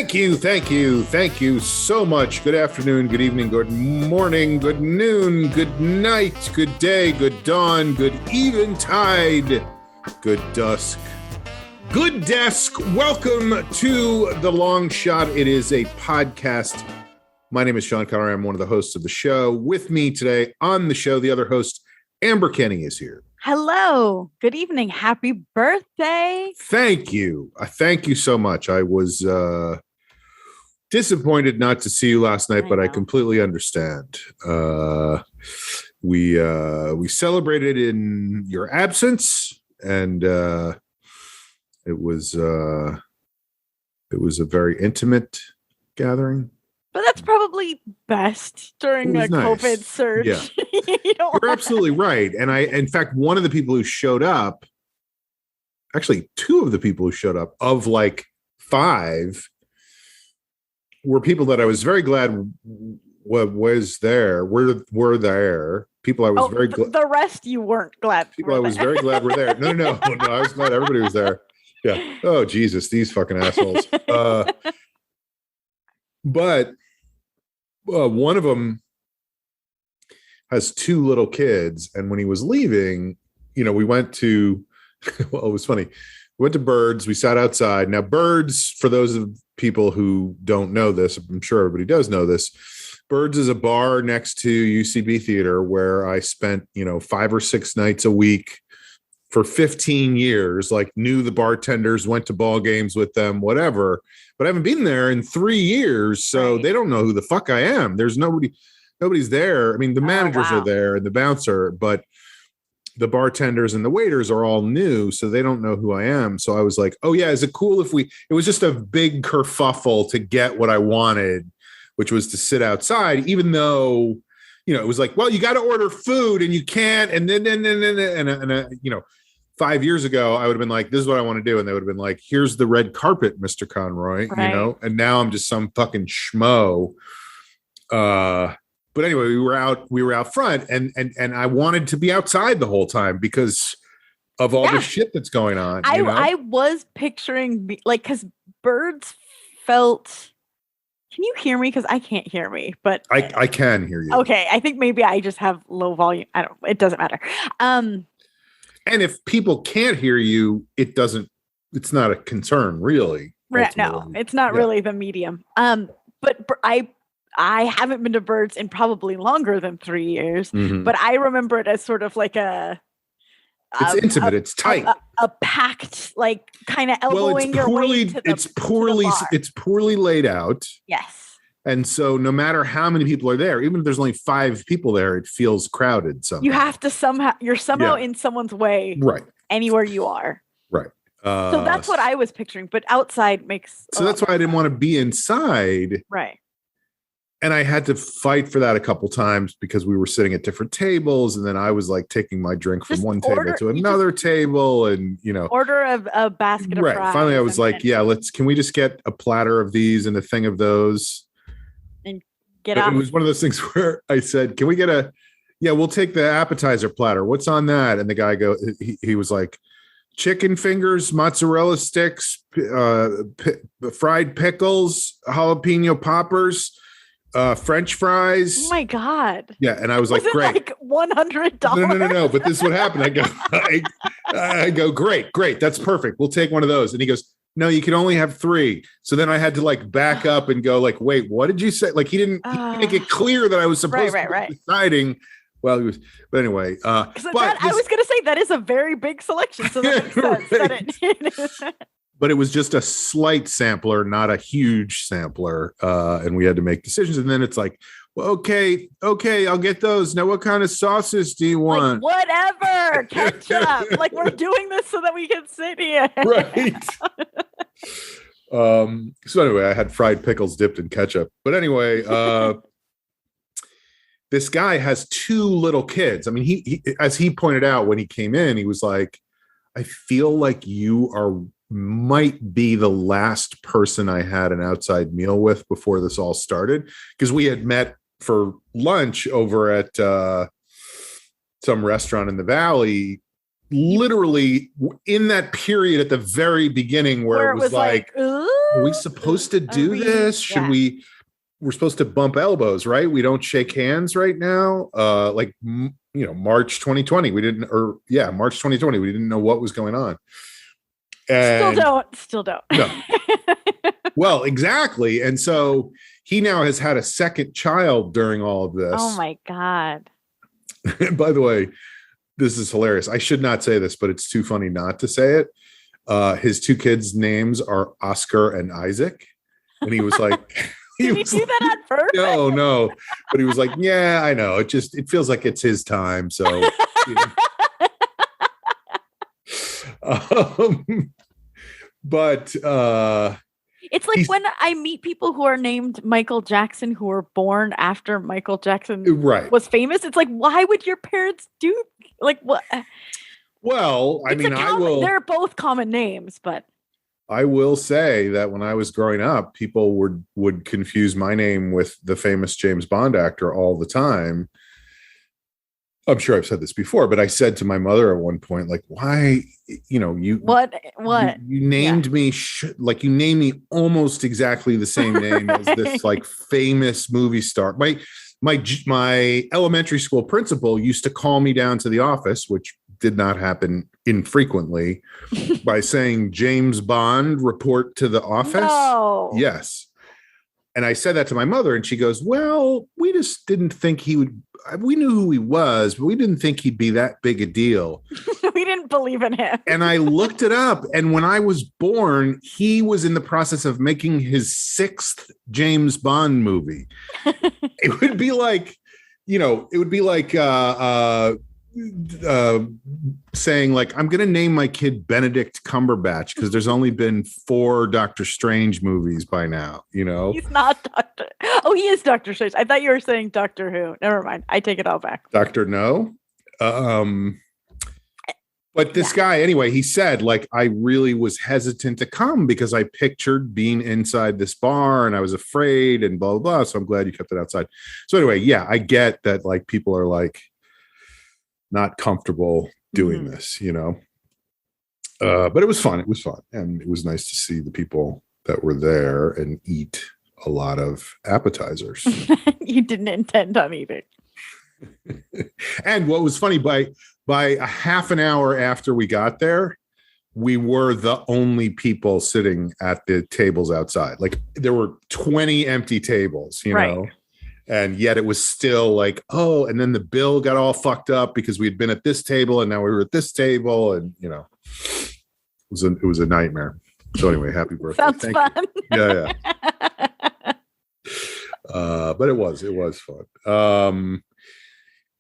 Thank you so much. Good afternoon, good evening, good morning, good noon, good night, good day, good dawn, good eventide, good dusk, good desk. Welcome to The Long Shot. It is a podcast. My name is Sean Connery. I'm one of the hosts of the show. With me today on the show, the other host, Amber Kenny, is here. Hello. Good evening. Happy birthday. Thank you. Thank you so much. I was disappointed not to see you last night, but I completely understand. We celebrated in your absence, and it was a very intimate gathering. But that's probably best during a COVID surge. Yeah. You're absolutely right. And in fact, one of the people who showed up, actually two of the people who showed up of like five, were people that I was very glad was there. Were there. People I was very glad. The rest you weren't glad. People I was very glad were there. No. I was glad everybody was there. Yeah. Oh, Jesus, these fucking assholes. But one of them has two little kids, and when he was leaving, we went to, well, it was funny. We went to Birds. We sat outside. Now, Birds, for those of people who don't know this, I'm sure everybody does know this. Birds is a bar next to UCB Theater where I spent, 5 or 6 nights a week for 15 years, like knew the bartenders, went to ball games with them, whatever. But I haven't been there in 3 years, so They don't know who the fuck I am. There's nobody's there. I mean, the managers are there and the bouncer, but the bartenders and the waiters are all new, so they don't know who I am. So I was like, oh yeah, is it cool if it was just a big kerfuffle to get what I wanted, which was to sit outside, even though, it was like, well, you got to order food and you can't. And then, 5 years ago, I would have been like, this is what I want to do. And they would have been like, here's the red carpet, Mr. Conroy, and now I'm just some fucking schmo. But anyway, we were out front and I wanted to be outside the whole time because of all the shit that's going on. I was picturing because Birds felt, can you hear me? Because I can't hear me, but I can hear you. Okay. I think maybe I just have low volume. It doesn't matter. And if people can't hear you, it's not a concern, really. Right. No, it's not really the medium. But I haven't been to Birds in probably longer than 3 years, but I remember it as sort of like it's intimate. It's tight. A packed, like kind of elbowing your way to the it's poorly laid out. Yes. And so no matter how many people are there, even if there's only 5 people there, it feels crowded somehow. You have to you're somehow in someone's way. Right. Anywhere you are. Right. So that's what I was picturing, but outside makes So that's why I didn't want to be inside. Right. And I had to fight for that a couple times because we were sitting at different tables, and then I was like taking my drink from one table to another table, and order a basket of fries. Finally, I was like, can we just get a platter of these and a thing of those? And get out. It was one of those things where I said, can we get we'll take the appetizer platter. What's on that? And the guy he was like, chicken fingers, mozzarella sticks, fried pickles, jalapeno poppers, French fries. Oh my God. Yeah. And I was like, great. Like $100. No. But this is what happened. I go, great. That's perfect. We'll take one of those. And he goes, no, you can only have 3. So then I had to like back up and go like, wait, what did you say? Like he didn't make it clear that I was supposed to be deciding. Well, he was, but anyway. I was going to say that is a very big selection. So that makes sense. But it was just a slight sampler, not a huge sampler. And we had to make decisions. And then it's like, well, okay, I'll get those. Now, what kind of sauces do you want? Like, whatever, ketchup. Like, we're doing this so that we can sit here. Right. So anyway, I had fried pickles dipped in ketchup. But anyway, this guy has 2 little kids. I mean, he as he pointed out when he came in, he was like, I feel like you might be the last person I had an outside meal with before this all started, because we had met for lunch over at some restaurant in the Valley, literally in that period at the very beginning where it was like are we supposed to do this? Should we're supposed to bump elbows, right? We don't shake hands right now. March 2020, March 2020, we didn't know what was going on. And Still don't. No. Well, exactly. And so he now has had a second child during all of this. Oh my God. By the way, this is hilarious. I should not say this, but it's too funny not to say it. His two kids' names are Oscar and Isaac. And he was like, Did he do that on purpose? No. But he was like, yeah, I know. It feels like it's his time. So, but it's like when I meet people who are named Michael Jackson who were born after Michael Jackson was famous. It's like, why would your parents do like what? Well, I mean, they're both common names, but I will say that when I was growing up, people would confuse my name with the famous James Bond actor all the time. I'm sure I've said this before, but I said to my mother at one point, like, why, what you named me, you named me almost exactly the same name as this like famous movie star. My elementary school principal used to call me down to the office, which did not happen infrequently, by saying, James Bond, report to the office. No. Yes. And I said that to my mother, and she goes, well, we just didn't think he would. We knew who he was, but we didn't think he'd be that big a deal. We didn't believe in him. And I looked it up. And when I was born, he was in the process of making his 6th James Bond movie. It would be like, saying like, I'm going to name my kid Benedict Cumberbatch because there's only been 4 Doctor Strange movies by now, He's not Doctor. Oh, he is Doctor Strange. I thought you were saying Doctor Who. Never mind. I take it all back. Doctor No. But this guy, anyway, he said, like, I really was hesitant to come because I pictured being inside this bar and I was afraid and blah, blah, blah. So I'm glad you kept it outside. So anyway, yeah, I get that, like, people are like, not comfortable doing this, but it was fun. It was fun. And it was nice to see the people that were there and eat a lot of appetizers. You didn't intend on eating. And what was funny, by a half an hour after we got there, we were the only people sitting at the tables outside. Like there were 20 empty tables, you know? And yet it was still like, oh, and then the bill got all fucked up because we had been at this table and now we were at this table. And, it was a nightmare. So anyway, happy birthday. Sounds fun. You. Yeah. But it was fun.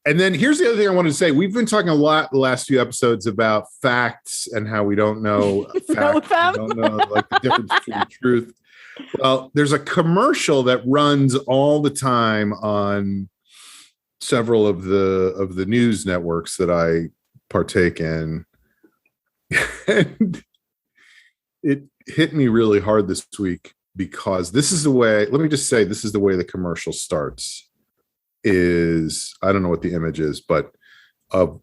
And then here's the other thing I wanted to say. We've been talking a lot the last few episodes about facts and how we don't know facts. We don't know like the difference between truth. Well, there's a commercial that runs all the time on several of the news networks that I partake in. And it hit me really hard this week because this is the way, let me just say, this is the way the commercial starts. Is, I don't know what the image is, but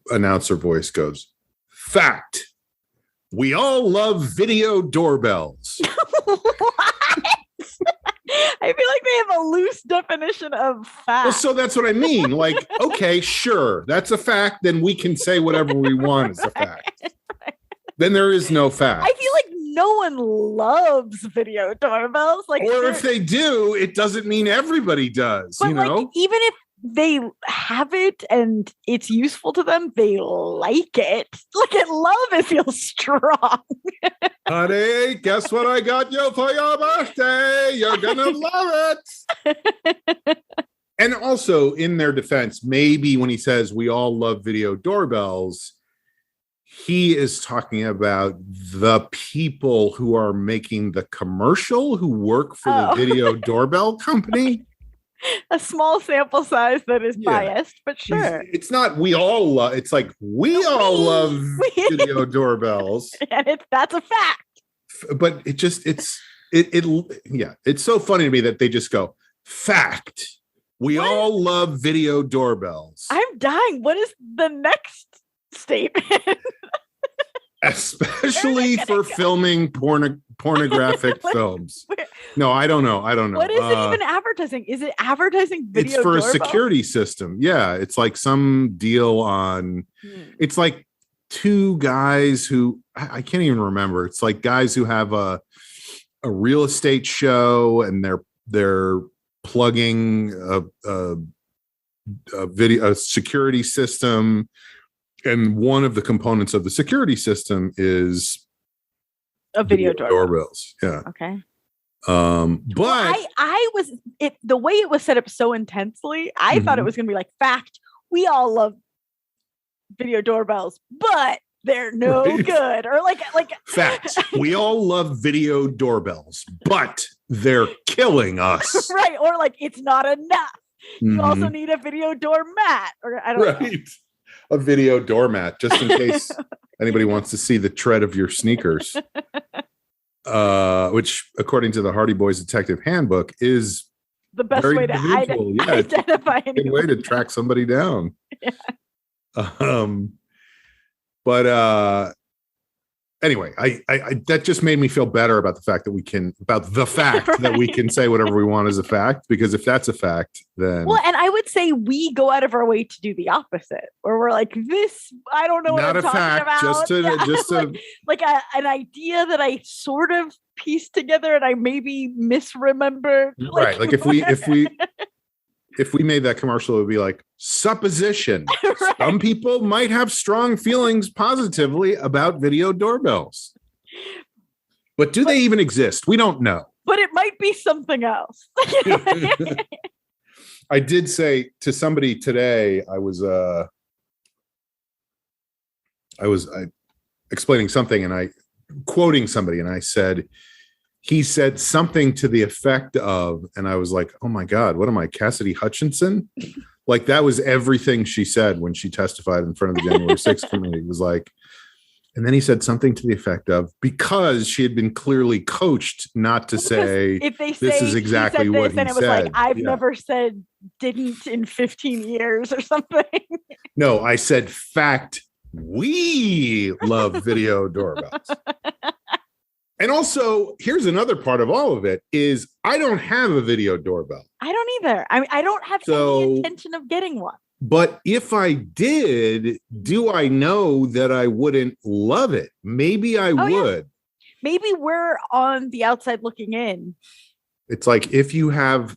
announcer voice goes, fact, we all love video doorbells. I feel like they have a loose definition of fact. Well, so that's what I mean. Like, okay, sure, that's a fact. Then we can say whatever we want is a fact. Then there is no fact. I feel like no one loves video doorbells. Like, or if they do, it doesn't mean everybody does. But like, even if they have it and it's useful to them, they like it. Look at love, it feels strong. Honey, guess what I got you for your birthday? You're gonna love it. And also, in their defense, maybe when he says we all love video doorbells, he is talking about the people who are making the commercial who work for the video doorbell company. A small sample size that is biased, but sure. It's not we all love, it's like we all love video doorbells. And that's a fact. But it's so funny to me that they just go, fact, we all love video doorbells. I'm dying. What is the next statement? Especially for filming pornographic films. No, I don't know. What is it even advertising? Is it advertising video? It's for doorbell? a security system. Yeah, it's like some deal on. It's like two guys who I can't even remember. It's like guys who have a real estate show, and they're plugging a security system. And one of the components of the security system is a video doorbells. Yeah. Okay. But I was the way it was set up so intensely. I thought it was going to be like, fact, we all love video doorbells, but they're no good. Or like fact, we all love video doorbells, but they're killing us. Right. Or like, it's not enough. You also need a video doormat. Or I don't know. A video doormat, just in case anybody wants to see the tread of your sneakers. Which, according to the Hardy Boys Detective Handbook, is the best way to identify anyone. Good way to track somebody down. Yeah. But anyway, I that just made me feel better about the fact that we can that we can say whatever we want as a fact, because if that's a fact, then and I would say we go out of our way to do the opposite, where we're like, this, I don't know what I'm talking about. Just like an idea that I sort of pieced together and I maybe misremembered. Right. Like if we made that commercial, it would be like supposition. Right. Some people might have strong feelings positively about video doorbells. But do they even exist? We don't know. But it might be something else. I did say to somebody today, I was explaining something and I quoting somebody, and I said, he said something to the effect of, and I was like, oh my God, what am I, Cassidy Hutchinson? Like that was everything she said when she testified in front of the January 6th committee. It was like, and then he said something to the effect of, because she had been clearly coached not to say, if they say this is exactly what he said. And it was like, I've never said didn't in 15 years or something. No, I said fact. We love video doorbells. And also, here's another part of all of it is I don't have a video doorbell. I don't either. I don't have any intention of getting one. But if I did, do I know that I wouldn't love it? Maybe I would. Yeah. Maybe we're on the outside looking in. It's like if you have...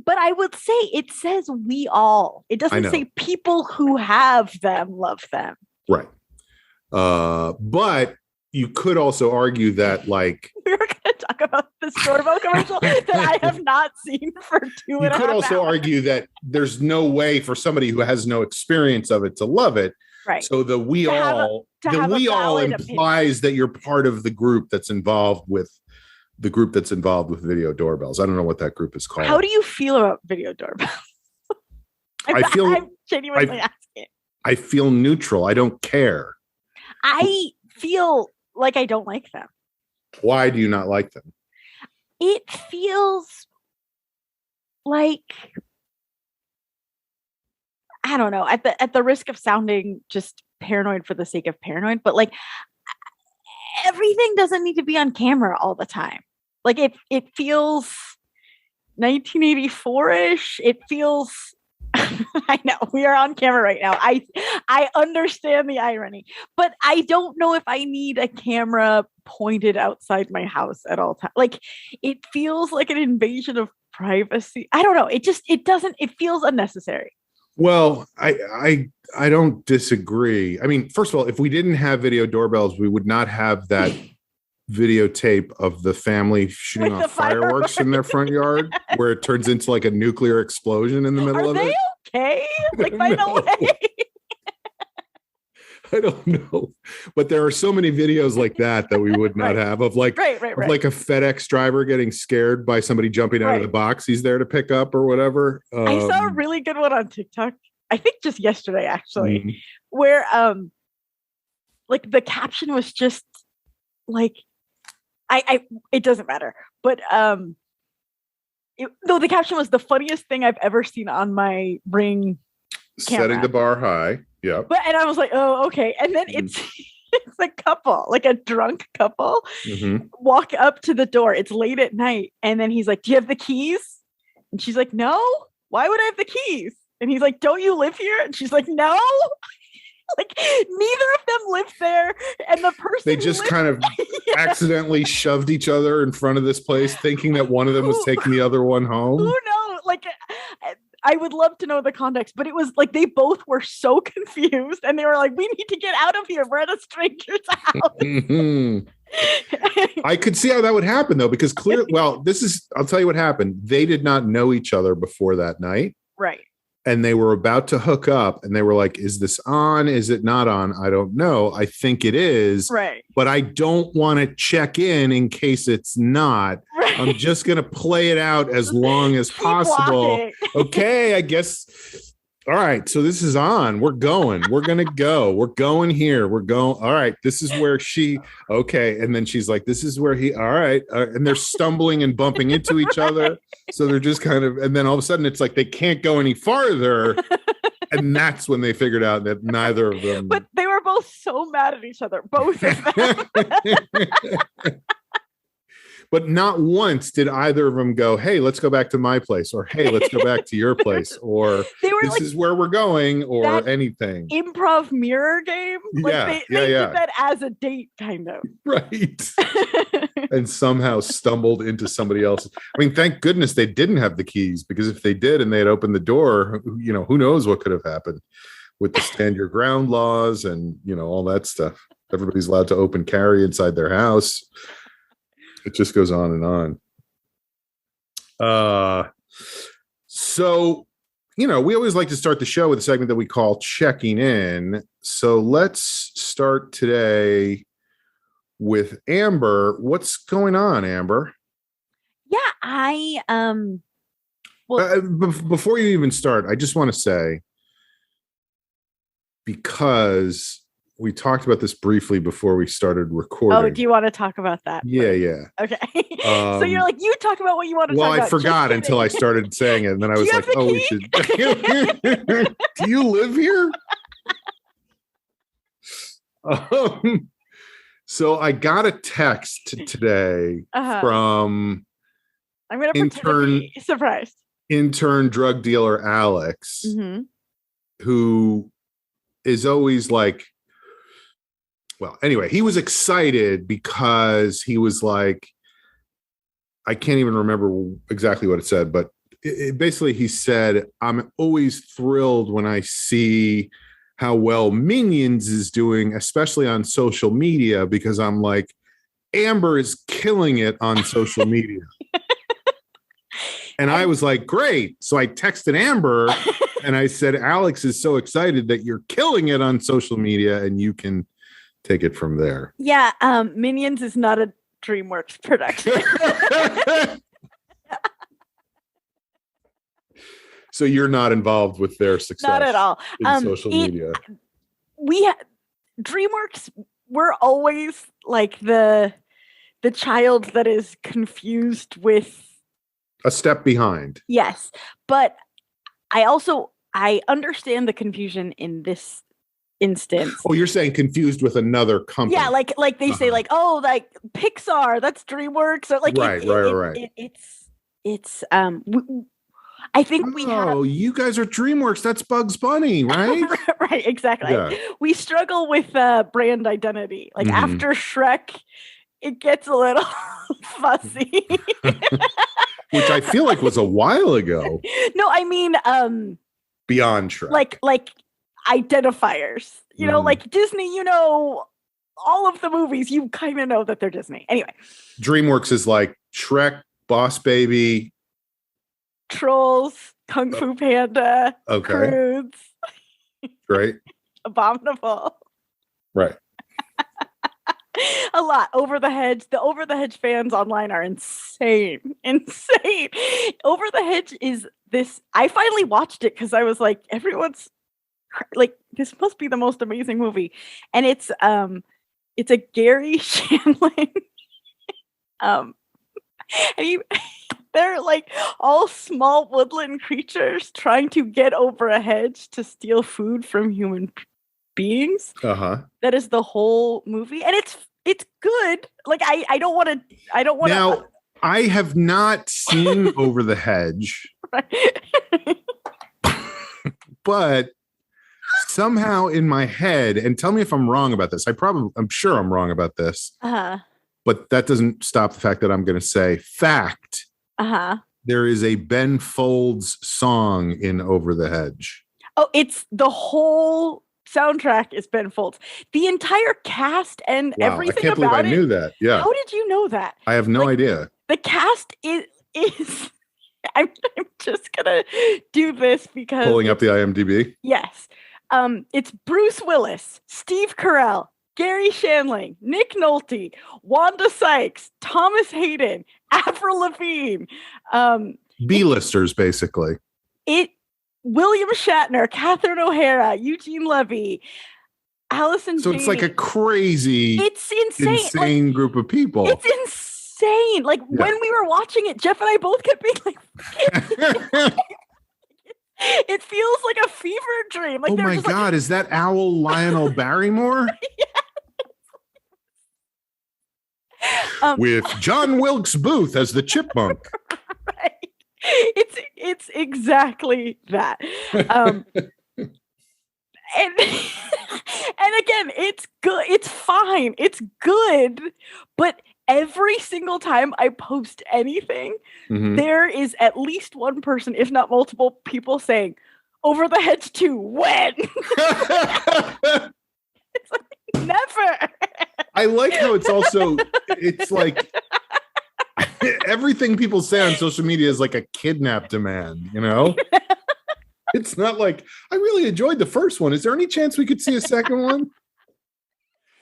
But I would say it says we all. It doesn't say people who have them love them. Right. But you could also argue that, like... We're going to talk about this doorbell commercial that I have not seen for 2.5 hours. You could also argue that there's no way for somebody who has no experience of it to love it. Right. So the we all implies that you're part of the group that's involved with video doorbells. I don't know what that group is called. How do you feel about video doorbells? I'm genuinely asking. I feel neutral. I don't care. I feel like I don't like them. Why do you not like them? It feels like, I don't know, at the risk of sounding just paranoid for the sake of paranoid, but like everything doesn't need to be on camera all the time. Like it feels 1984-ish. It feels I know we are on camera right now. I understand the irony, but I don't know if I need a camera pointed outside my house at all times. Like it feels like an invasion of privacy. I don't know. It feels unnecessary. Well, I don't disagree. I mean, first of all, if we didn't have video doorbells, we would not have that videotape of the family shooting off fireworks in their front yard where it turns into like a nuclear explosion in the middle of it. Are they okay? Like, by the way. I don't know, but there are so many videos like that we would not have of like, of like a FedEx driver getting scared by somebody jumping out of the box he's there to pick up or whatever. I saw a really good one on TikTok. I think just yesterday, actually, where like the caption was just like, it doesn't matter, but the caption was the funniest thing I've ever seen on my Ring camera. Setting the bar high. Yeah. And I was like, oh, okay. And then It's a couple, like a drunk couple, Mhm. walk up to the door. It's late at night. And then he's like, "Do you have the keys?" And she's like, "No. Why would I have the keys?" And he's like, "Don't you live here?" And she's like, "No." Like neither of them live there. And the person They just kind of accidentally shoved each other in front of this place, thinking that one of them was taking the other one home. Who knows? Like, I would love to know the context, but it was like they both were so confused and they were like, "We need to get out of here. We're at a stranger's house." Mhm. I could see how that would happen though, because I'll tell you what happened. They did not know each other before that night. Right. And they were about to hook up and they were like, is this on? Is it not on? I don't know. I think it is. Right. But I don't want to check in case it's not. Right. I'm just going to play it out as long as possible. Okay, I guess. All right. So this is on. We're going. We're going to go. We're going here. We're going. All right. This is where okay. And then she's like, this is where all right. And they're stumbling and bumping into each other. So they're just kind of, and then all of a sudden it's like they can't go any farther. And that's when they figured out that neither of them. But they were both so mad at each other. Both of them. But not once did either of them go, "Hey, let's go back to my place," or "Hey, let's go back to your place," or "This like, is where we're going," or anything. Improv mirror game. Like they did that as a date, kind of. Right. And somehow stumbled into somebody else. I mean, thank goodness they didn't have the keys, because if they did and they had opened the door, who knows what could have happened with the stand your ground laws and, all that stuff. Everybody's allowed to open carry inside their house. It just goes on and on. So, we always like to start the show with a segment that we call checking in. So let's start today with Amber. What's going on, Amber? Yeah, before you even start, I just want to say, because we talked about this briefly before we started recording. Oh, do you want to talk about that? Yeah. Okay. So you're like, you talk about what you want to talk about. Well, I forgot until I started saying it. And then I was like, we should. Do you live here? So I got a text today from I'm going to pretend to be surprised. Intern drug dealer Alex, who is always like, well, anyway, he was excited because he was like, I can't even remember exactly what it said, but basically he said, "I'm always thrilled when I see how well Minions is doing, especially on social media, because I'm like, Amber is killing it on social media." And I was like, great. So I texted Amber and I said, "Alex is so excited that you're killing it on social media, and you can take it from there." Yeah, Minions is not a DreamWorks production. So you're not involved with their success? Not at all. In social media. DreamWorks, we're always like the child that is confused with a step behind. Yes, but I understand the confusion in this instance. Oh, you're saying confused with another company? Yeah, like they say, like, oh, like Pixar, that's DreamWorks, or like right. It's I think we have. Oh, you guys are DreamWorks. That's Bugs Bunny, right? Right, exactly. Yeah. We struggle with brand identity. Like after Shrek, it gets a little fussy. Which I feel like was a while ago. No, I mean, beyond Shrek. Like identifiers. Like Disney, all of the movies, you kind of know that they're Disney. Anyway. DreamWorks is like Shrek, Boss Baby, Trolls, Kung Fu Panda, Croods. Great. Abominable. Right. A lot. Over the Hedge. The Over the Hedge fans online are insane. Over the Hedge is this. I finally watched it because I was like, everyone's like, this must be the most amazing movie. And it's a Gary Shandling. And they're like all small woodland creatures trying to get over a hedge to steal food from human beings. Uh-huh. That is the whole movie, and it's good. Like I don't want to. Now, I have not seen Over the Hedge, but somehow in my head, and tell me if I'm wrong about this. I'm sure I'm wrong about this. But that doesn't stop the fact that I'm going to say fact. There is a Ben Folds song in Over the Hedge. Oh, it's the whole soundtrack is Ben Folds. The entire cast and everything. I can't believe I knew that. Yeah. How did you know that? I have no idea. The cast is I'm just gonna do this because pulling up the IMDb. Yes. It's Bruce Willis, Steve Carell, Gary Shandling, Nick Nolte, Wanda Sykes, Thomas Hayden, Avril Lavigne. B-listers, basically. William Shatner, Catherine O'Hara, Eugene Levy, Allison So Janney. it's like a crazy, it's insane group of people. It's insane. Like when we were watching it, Jeff and I both kept being like, it feels like a fever dream. Like, oh my God, is that Owl Lionel Barrymore? With John Wilkes Booth as the chipmunk. Right. It's exactly that. And again, it's good. It's fine. It's good. But every single time I post anything, there is at least one person, if not multiple people, saying, Over the Hedge 2, when? It's like, never. I like how it's like everything people say on social media is like a kidnap demand, you know? It's not like, I really enjoyed the first one. Is there any chance we could see a second one?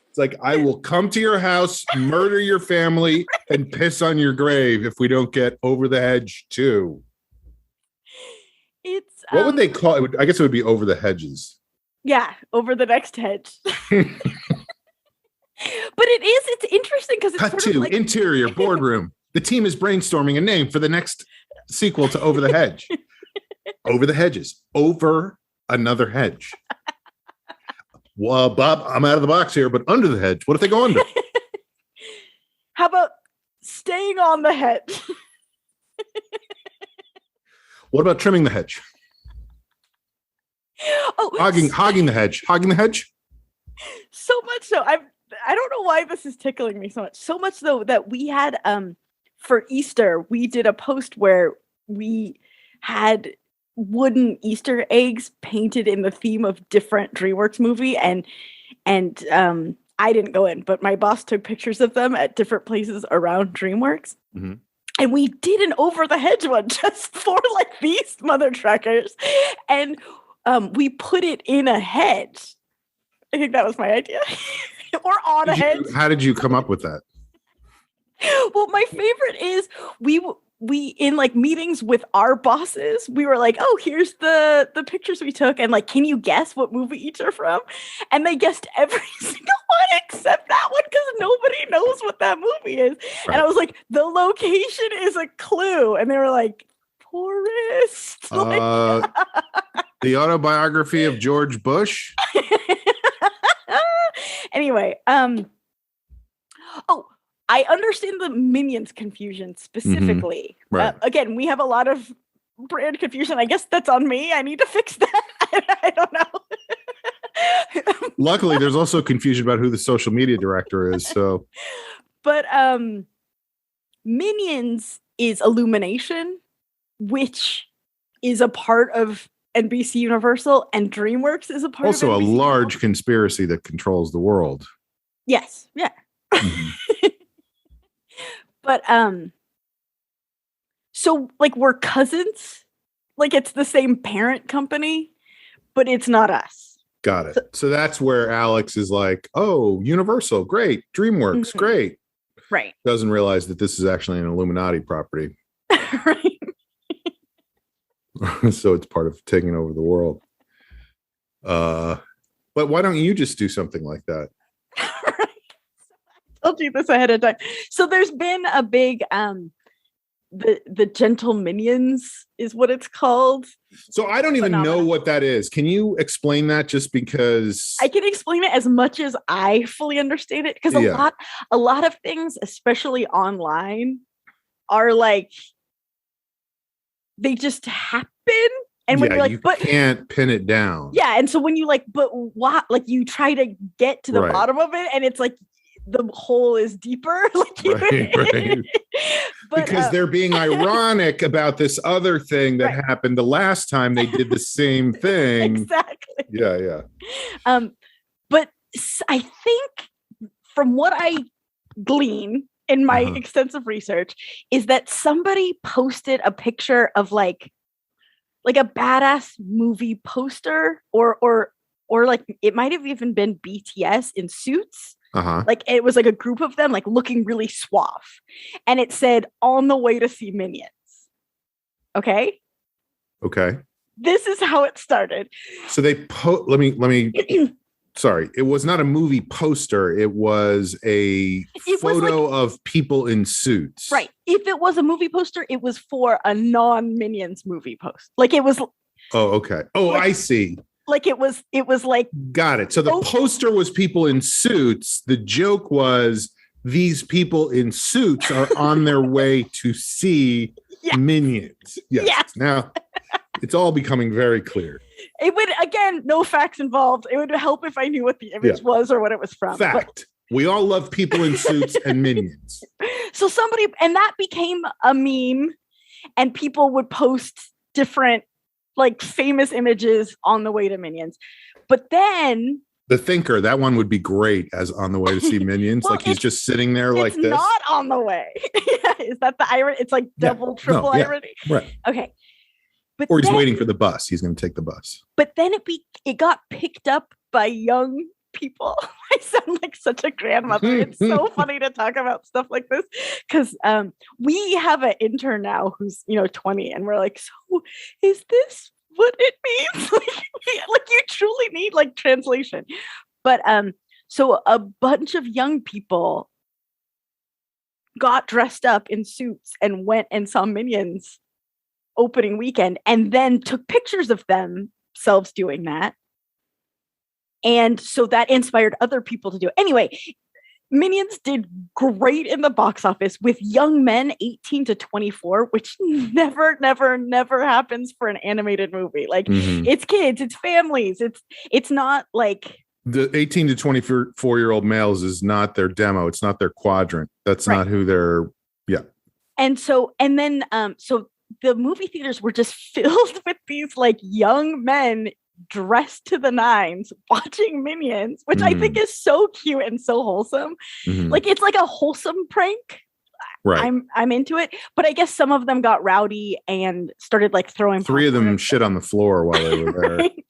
It's like, I will come to your house, murder your family, and piss on your grave if we don't get Over the Hedge 2. What would they call it? I guess it would be Over the Hedges. Yeah, Over the Next Hedge. But it's interesting because it's Cut to like interior boardroom. The team is brainstorming a name for the next sequel to Over the Hedge. Over the Hedges. Over another hedge. Well, Bob, I'm out of the box here, but under the hedge. What if they go under? How about staying on the hedge? What about trimming the hedge? Hogging the hedge. Hogging the hedge? So much so. I don't know why this is tickling me so much. So much though that we had for Easter, we did a post where we had wooden Easter eggs painted in the theme of different DreamWorks movie, and I didn't go in, but my boss took pictures of them at different places around DreamWorks. And we did an Over the Hedge one just for like these mother truckers, and we put it in a hedge. I think that was my idea. Or on a hedge. How did you come up with that? Well, my favorite is we in like meetings with our bosses, we were like, oh, here's the pictures we took, and like, can you guess what movie each are from? And they guessed every single one except that one because nobody knows what that movie is. Right. And I was like, the location is a clue, and they were like, Forrest. The autobiography of George Bush. Anyway, I understand the Minions confusion specifically. Right. Again, we have a lot of brand confusion. I guess that's on me. I need to fix that. I don't know. Luckily, there's also confusion about who the social media director is. So, but Minions is Illumination, which is a part of NBC Universal, and DreamWorks is a part also of NBC a large Universal. Conspiracy that controls the world. Yes. Yeah. But so like we're cousins, like it's the same parent company, but it's not us. Got it. So that's where Alex is like, oh, Universal, great. DreamWorks, great. Right. Doesn't realize that this is actually an Illuminati property. Right. So it's part of taking over the world. But why don't you just do something like that? Right. I told you this ahead of time. So there's been a big the Gentle Minions is what it's called. So I don't even know what that is. Can you explain that? Just because I can explain it as much as I fully understand it, because a lot of things, especially online, are like they just happen. And when you're like, you can't pin it down. Yeah, and so when you like, but what? Like you try to get to the bottom of it, and it's like the hole is deeper. Like right. But, because they're being ironic about this other thing that happened the last time they did the same thing. Exactly. Yeah. But I think from what I glean in my extensive research is that somebody posted a picture of like a badass movie poster or like it might have even been BTS in suits. Like it was like a group of them like looking really suave, and it said on the way to see Minions. Okay. This is how it started. So they let me sorry, it was not a movie poster, it was a photo of people in suits. Right. If it was a movie poster, it was for a non-Minions movie post. Like it was I see. Like it was like got it. So the poster was people in suits. The joke was these people in suits are on their way to see Minions. Yes. Now it's all becoming very clear. It would, again, no facts involved. It would help if I knew what the image was or what it was from. Fact. We all love people in suits and Minions. So and that became a meme, and people would post different like famous images on the way to Minions. But then The Thinker, that one would be great as on the way to see Minions. Like he's just sitting there like this. It's not on the way. Is that the irony? It's like double, triple irony. Right. Okay. But or he's waiting for the bus. He's going to take the bus. But then it got picked up by young people. I sound like such a grandmother. It's so funny to talk about stuff like this because we have an intern now who's 20, and we're like, so is this what it means? like you truly need like translation. But so a bunch of young people got dressed up in suits and went and saw Minions opening weekend, and then took pictures of themselves doing that. And so that inspired other people to do it. Anyway, Minions did great in the box office with young men 18 to 24, which never happens for an animated movie. Like it's kids, it's families. It's not like the 18 to 24-year-old males is not their demo. It's not their quadrant. That's not who they're. Yeah. And so the movie theaters were just filled with these like young men dressed to the nines watching Minions, which I think is so cute and so wholesome. Like it's like a wholesome prank. Right. I'm into it. But I guess some of them got rowdy and started like throwing. 3 of them shit on the floor while they were there. Right?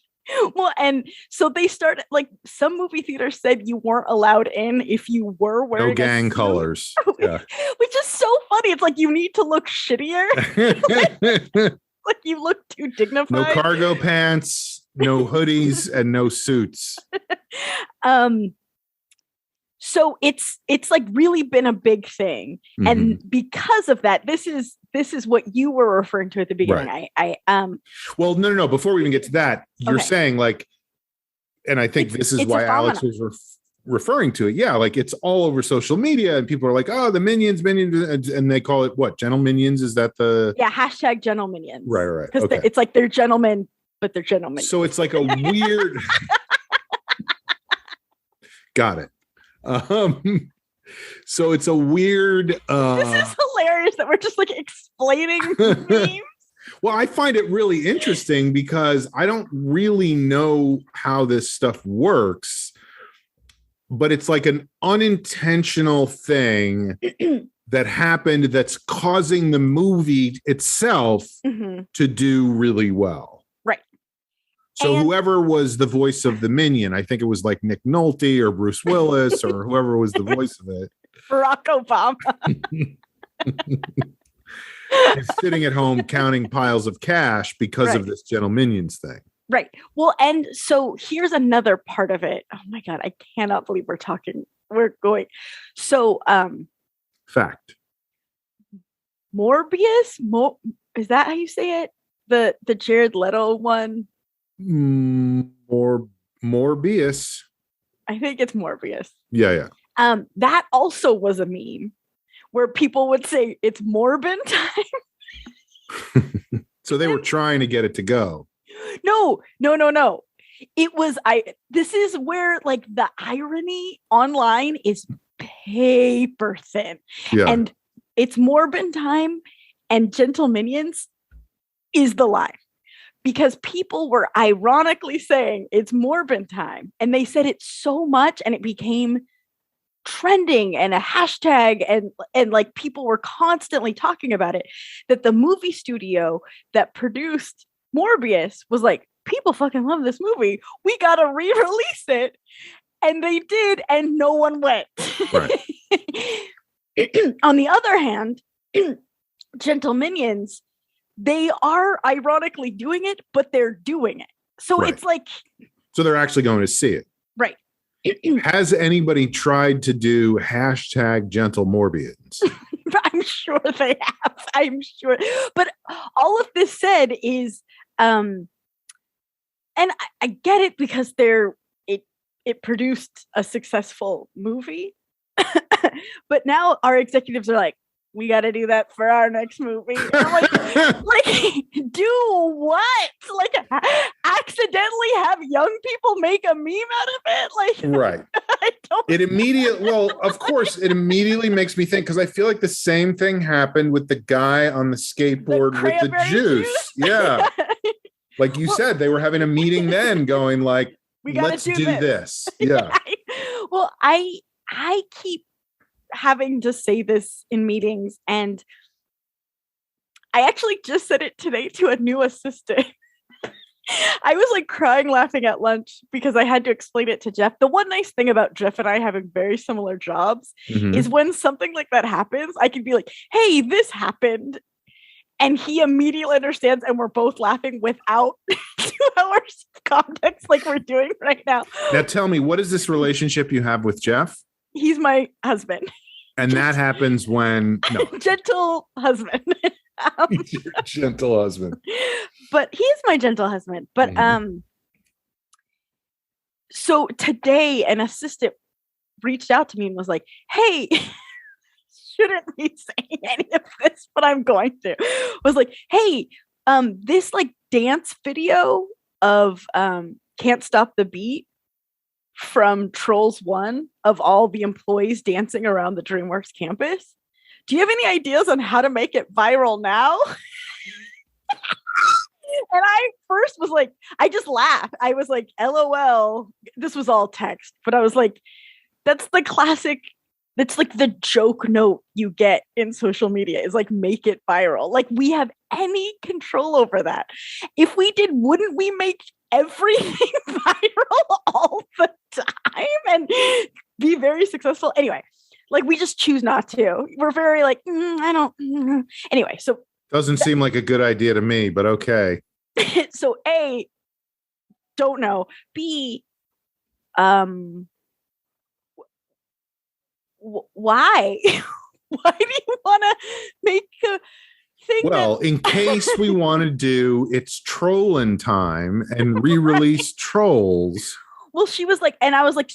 Well, and so they started like some movie theaters said you weren't allowed in if you were wearing no gang colors. Yeah. Which is so funny. It's like you need to look shittier. like you look too dignified. No cargo pants, no hoodies, and no suits. So it's like really been a big thing. And because of that, this is what you were referring to at the beginning. Right. Well, no. Before we even get to that, you're saying like, and I think this is why Alex was referring to it. Yeah. Like it's all over social media and people are like, oh, the Minions, and they call it what? Gentle Minions. Is that the? Yeah. # Gentle Minions. Right. Because it's like they're gentlemen, but they're gentlemen. So it's like a weird. Got it. So it's a weird. This is hilarious that we're just like explaining memes. Well, I find it really interesting because I don't really know how this stuff works, but it's like an unintentional thing that happened that's causing the movie itself to do really well. So whoever was the voice of the Minion, I think it was like Nick Nolte or Bruce Willis or whoever was the voice of it. Barack Obama. Is sitting at home counting piles of cash because of this Gentle Minions thing. Right. Well, and so here's another part of it. Oh my God, I cannot believe we're going. So fact. Morbius. Is that how you say it? The Jared Leto one. Morbius. I think it's Morbius. Yeah. That also was a meme where people would say it's Morbin time. So they were trying to get it to go. No. It was this is where like the irony online is paper thin. Yeah. And it's Morbin time and Gentle Minions is the line. Because people were ironically saying it's Morbin time. And they said it so much and it became trending and a hashtag and like people were constantly talking about it, that the movie studio that produced Morbius was like, people fucking love this movie, we gotta re-release it. And they did, and no one went. Right. On the other hand, Gentle Minions, they are ironically doing it, but they're doing it, so right. It's like, so they're actually going to see it. Right. Has anybody tried to do hashtag Gentle Morbians? I'm sure they have. I'm sure. But all of this said is, and I get it because it produced a successful movie. But now our executives are like, we got to do that for our next movie. And I'm like, do what? Like, accidentally have young people make a meme out of it? Like, right. I don't. Well, of course, it immediately makes me think, because I feel like the same thing happened with the guy on the skateboard with the juice. Yeah. Like you said, they were having a meeting then going like, let's do this. Yeah. Well, I keep having to say this in meetings, and I actually just said it today to a new assistant. I was like crying laughing at lunch because I had to explain it to Jeff. The one nice thing about Jeff and I having very similar jobs is when something like that happens, I can be like, hey, this happened. And he immediately understands, and we're both laughing without 2 hours of context like we're doing right now. Now tell me, what is this relationship you have with Jeff? He's my husband. And that happens when... No. Gentle husband. Your gentle husband. But he is my gentle husband. But so today an assistant reached out to me and was like, hey, shouldn't be saying any of this, but I'm going to. Was like, hey, this like dance video of Can't Stop the Beat from Trolls 1 of all the employees dancing around the DreamWorks campus. Do you have any ideas on how to make it viral now? And I first was like, I just laughed. I was like, LOL. This was all text, but I was like, that's the classic. That's like the joke note you get in social media is like, make it viral. Like, we have any control over that. If we did, wouldn't we make everything viral all the time and be very successful? Anyway, like, we just choose not to. We're very like, I don't. Anyway, so. Doesn't seem like a good idea to me, but okay. So A, don't know. B, why? Why do you want to make a thing? Well, in case we want to do It's Trollin' Time and re-release Trolls. Well, she was like, and I was like,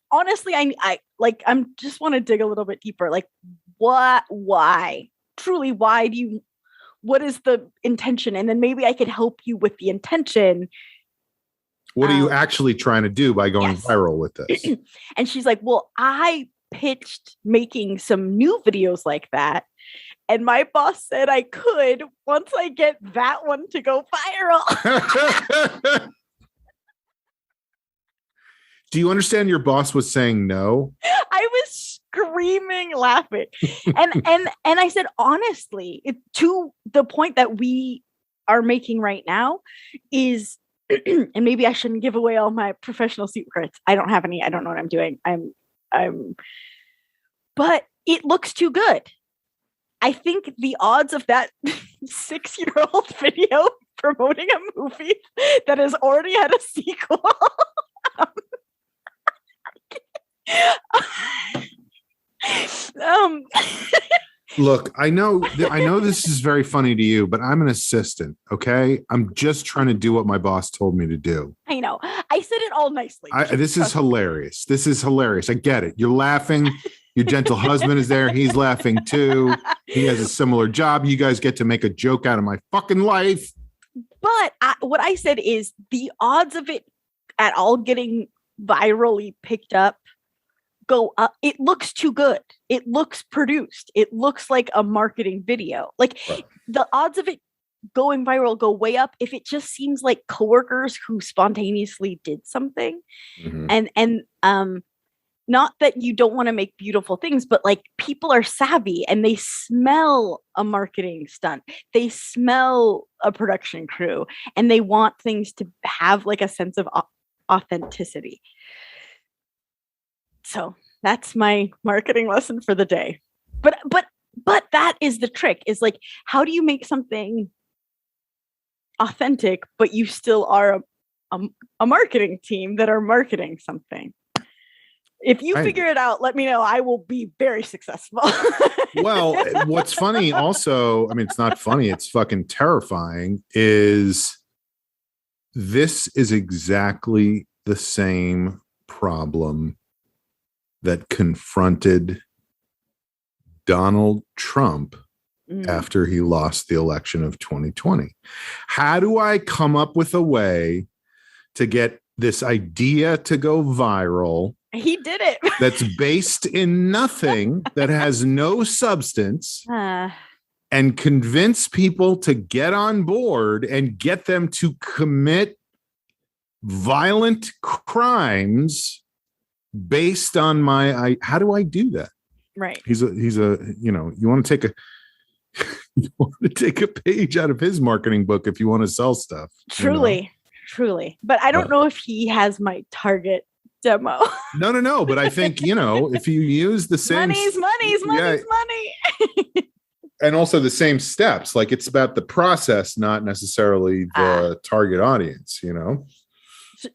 honestly, I like, I'm just want to dig a little bit deeper. Like, what? Why? Truly, why do you? What is the intention? And then maybe I could help you with the intention. What are you actually trying to do by going viral with this? And she's like, well, I pitched making some new videos like that. And my boss said I could once I get that one to go viral. Do you understand your boss was saying no? I was screaming, laughing. And I said, honestly, to the point that we are making right now is, and maybe I shouldn't give away all my professional secrets. I don't have any. I don't know what I'm doing. But it looks too good. I think the odds of that 6-year-old video promoting a movie that has already had a sequel. Look, I know this is very funny to you, but I'm an assistant. Okay. I'm just trying to do what my boss told me to do. I know. I said it all nicely. This is hilarious. This is hilarious. I get it. You're laughing. Your gentle husband is there. He's laughing too. He has a similar job. You guys get to make a joke out of my fucking life. But what I said is the odds of it at all getting virally picked up go up. It looks too good. It looks produced. It looks like a marketing video. Like the odds of it going viral go way up if it just seems like coworkers who spontaneously did something. And not that you don't want to make beautiful things, but like people are savvy and they smell a marketing stunt. They smell a production crew and they want things to have like a sense of authenticity. So that's my marketing lesson for the day. But that is the trick, is like, how do you make something authentic, but you still are a marketing team that are marketing something? If you figure it out, let me know. I will be very successful. Well, what's funny also, I mean, it's not funny, it's fucking terrifying, is this is exactly the same problem that confronted Donald Trump after he lost the election of 2020. How do I come up with a way to get this idea to go viral? He did it. That's based in nothing, that has no substance, and convince people to get on board and get them to commit violent crimes based on how do I do that? Right. He's a, you want to take a page out of his marketing book if you want to sell stuff. Truly. But I don't know if he has my target demo. No. But I think, if you use the same money. And also the same steps, like it's about the process, not necessarily the target audience,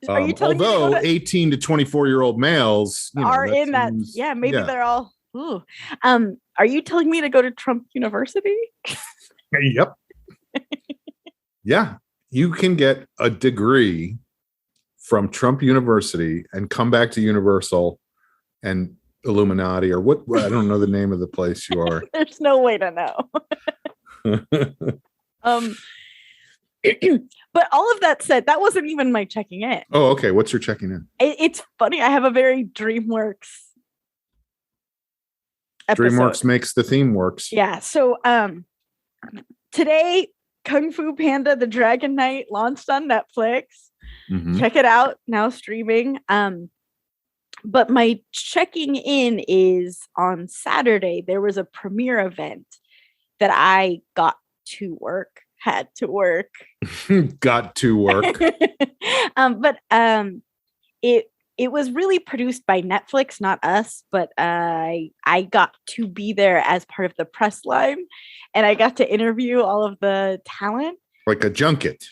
Are you telling although 18 to 24-year-old males are in that? Yeah, maybe they're all. Ooh. Are you telling me to go to Trump University? Yep. Yeah, you can get a degree from Trump University and come back to Universal and Illuminati, or what? I don't know the name of the place you are. There's no way to know. But all of that said, that wasn't even my checking in. Oh, okay. What's your checking in? It's funny. I have a very DreamWorks episode. DreamWorks makes the theme works. Yeah. So today, Kung Fu Panda: The Dragon Knight launched on Netflix. Check it out, now streaming. But my checking in is on Saturday. There was a premiere event that I got to work. Had to work. Got to work. But it was really produced by Netflix, not us. But I got to be there as part of the press line, and I got to interview all of the talent. Like a junket.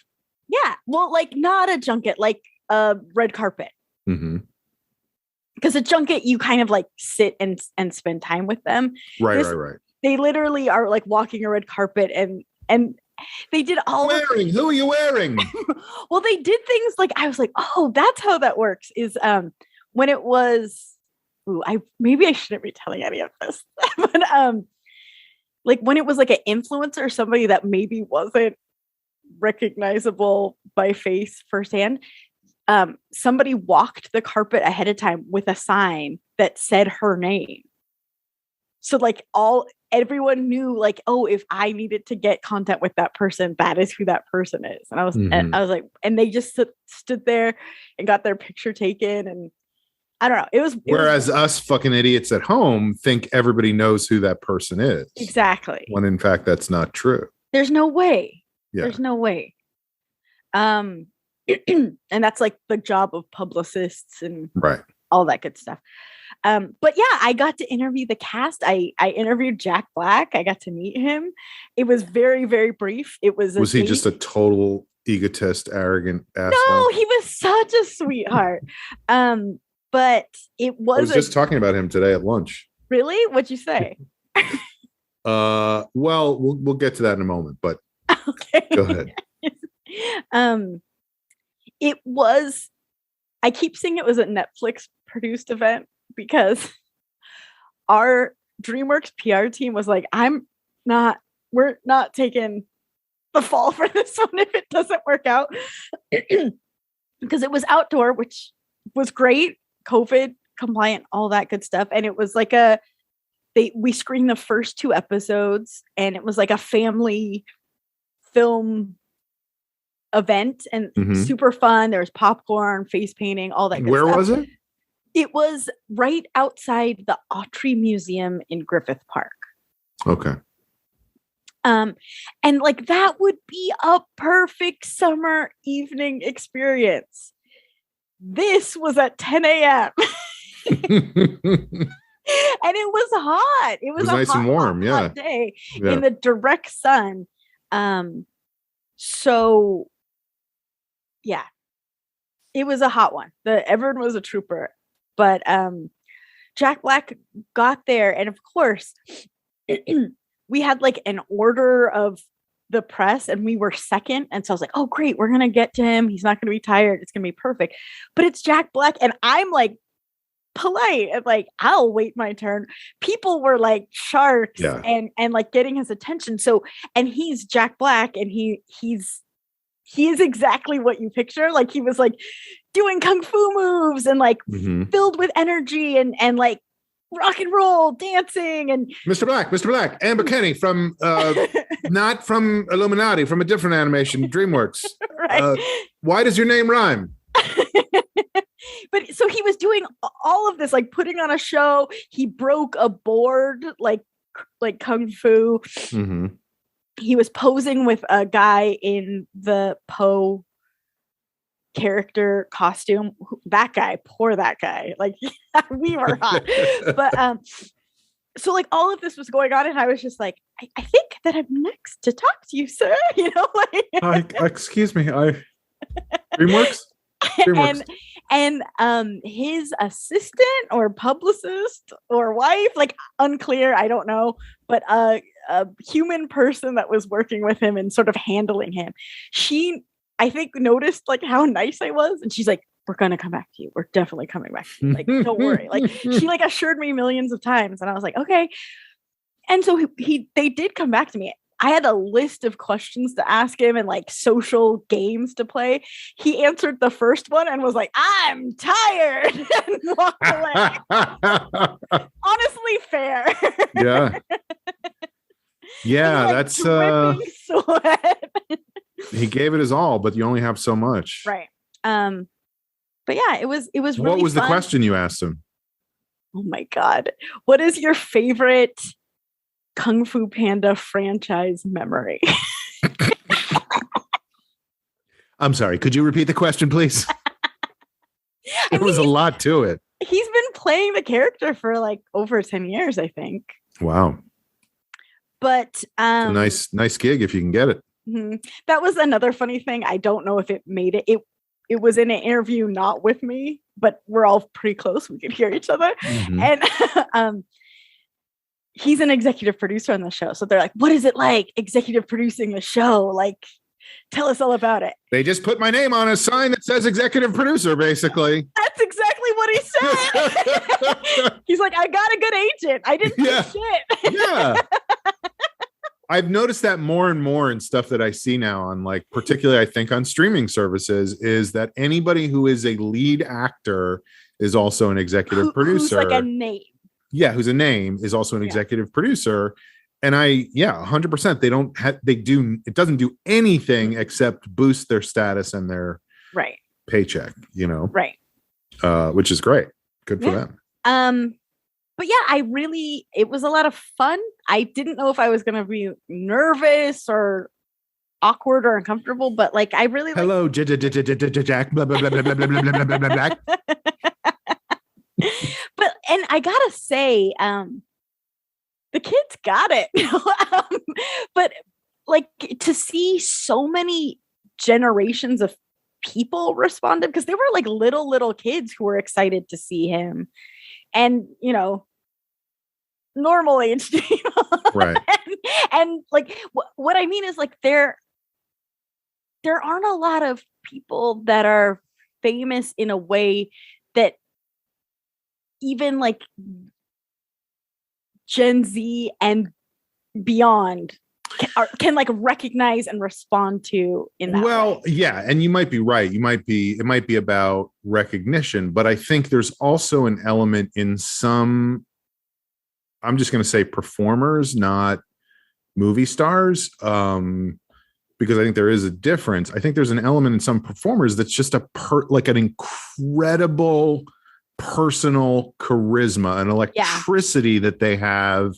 Yeah, well, like not a junket, like a red carpet. Because a junket, you kind of like sit and spend time with them. Right. They literally are like walking a red carpet, and they did all Who are you wearing? Well, they did things like, I was like, oh, that's how that works. Is when it was, maybe I shouldn't be telling any of this, but like when it was like an influencer, somebody that maybe wasn't recognizable by face firsthand, somebody walked the carpet ahead of time with a sign that said her name. So like everyone knew, like, oh, if I needed to get content with that person, that is who that person is. And I was like, and they just stood there and got their picture taken. And I don't know. Whereas us fucking idiots at home think everybody knows who that person is. Exactly. When in fact, that's not true. There's no way. Yeah. There's no way. And that's like the job of publicists and all that good stuff. But yeah, I got to interview the cast. I interviewed Jack Black. I got to meet him. It was very, very brief. It was. Was he just a total egotist, arrogant asshole? No, he was such a sweetheart. But it was. I was just talking about him today at lunch. Really? What'd you say? Well, we'll get to that in a moment, but Okay. go ahead. It was, I keep saying it was a Netflix produced event because our DreamWorks PR team was like, we're not taking the fall for this one if it doesn't work out. Because it was outdoor, which was great, COVID compliant, all that good stuff. And it was like we screened the first 2 episodes, and it was like a family film event, and super fun. There was popcorn, face painting, all that good Where stuff. was it? It was right outside the Autry Museum in Griffith Park. Okay. And like that would be a perfect summer evening experience. This was at 10 a.m. And it was hot. It was nice and warm, hot day in the direct sun. So yeah, it was a hot one. Everyone was a trooper, but Jack Black got there, and of course, we had like an order of the press, and we were second. And so I was like, oh great, we're gonna get to him. He's not gonna be tired. It's gonna be perfect. But it's Jack Black, and I'm like polite and like, I'll wait my turn. People were like sharks and like getting his attention. So, and he's Jack Black, and he is exactly what you picture. Like he was like doing kung fu moves and like filled with energy and like rock and roll dancing. And Mr. Black, Amber Kenny from not from Illuminati, from a different animation, DreamWorks. Right. Why does your name rhyme? But so he was doing all of this, like putting on a show. He broke a board, like kung fu. He was posing with a guy in the Poe character costume. That guy, poor that guy. Like we were hot. But so like all of this was going on, and I was just like, I think that I'm next to talk to you, sir. You know, like excuse me, DreamWorks? And his assistant or publicist or wife, like unclear, I don't know, but a human person that was working with him and sort of handling him, she, I think, noticed like how nice I was, and she's like, we're gonna come back to you, we're definitely coming back to you, like don't worry. Like she like assured me millions of times, and I was like, okay. And so they did come back to me. I had a list of questions to ask him and like social games to play. He answered the first one and was like, I'm tired, and walked away. Honestly, fair. Yeah. Yeah, like, that's sweat. He gave it his all, but you only have so much. Right. But yeah, it was really What was fun. the question you asked him? Oh my God. What is your favorite Kung Fu Panda franchise memory? I'm sorry. Could you repeat the question, please? There was a lot to it. He's been playing the character for like over 10 years, I think. Wow. But a nice gig if you can get it. That was another funny thing. I don't know if it made it. It was in an interview, not with me, but we're all pretty close. We could hear each other. And he's an executive producer on the show. So they're like, what is it like executive producing the show? Like, tell us all about it. They just put my name on a sign that says executive producer, basically. That's exactly what he said. He's like, I got a good agent. I didn't do shit. Yeah. I've noticed that more and more in stuff that I see now on, like, particularly I think on streaming services, is that anybody who is a lead actor is also an executive producer. Who's like a name. Yeah, who's a name is also an executive producer. And 100%. It doesn't do anything except boost their status and their paycheck, you know? Right. Which is great. Good for them. But yeah, it was a lot of fun. I didn't know if I was going to be nervous or awkward or uncomfortable, but like, I really Hello, Jack, blah, blah, blah, blah, blah, blah, blah, blah, blah, blah. And I gotta say, the kids got it. But like to see so many generations of people responded, because they were like little kids who were excited to see him. And, you know, normal age people. Right. and like what I mean is like there aren't a lot of people that are famous in a way that even like Gen Z and beyond can like recognize and respond to in that way. Yeah, and you might be right. It might be about recognition, but I think there's also an element in some, I'm just going to say performers, not movie stars, because I think there is a difference. I think there's an element in some performers that's just like an incredible personal charisma and electricity that they have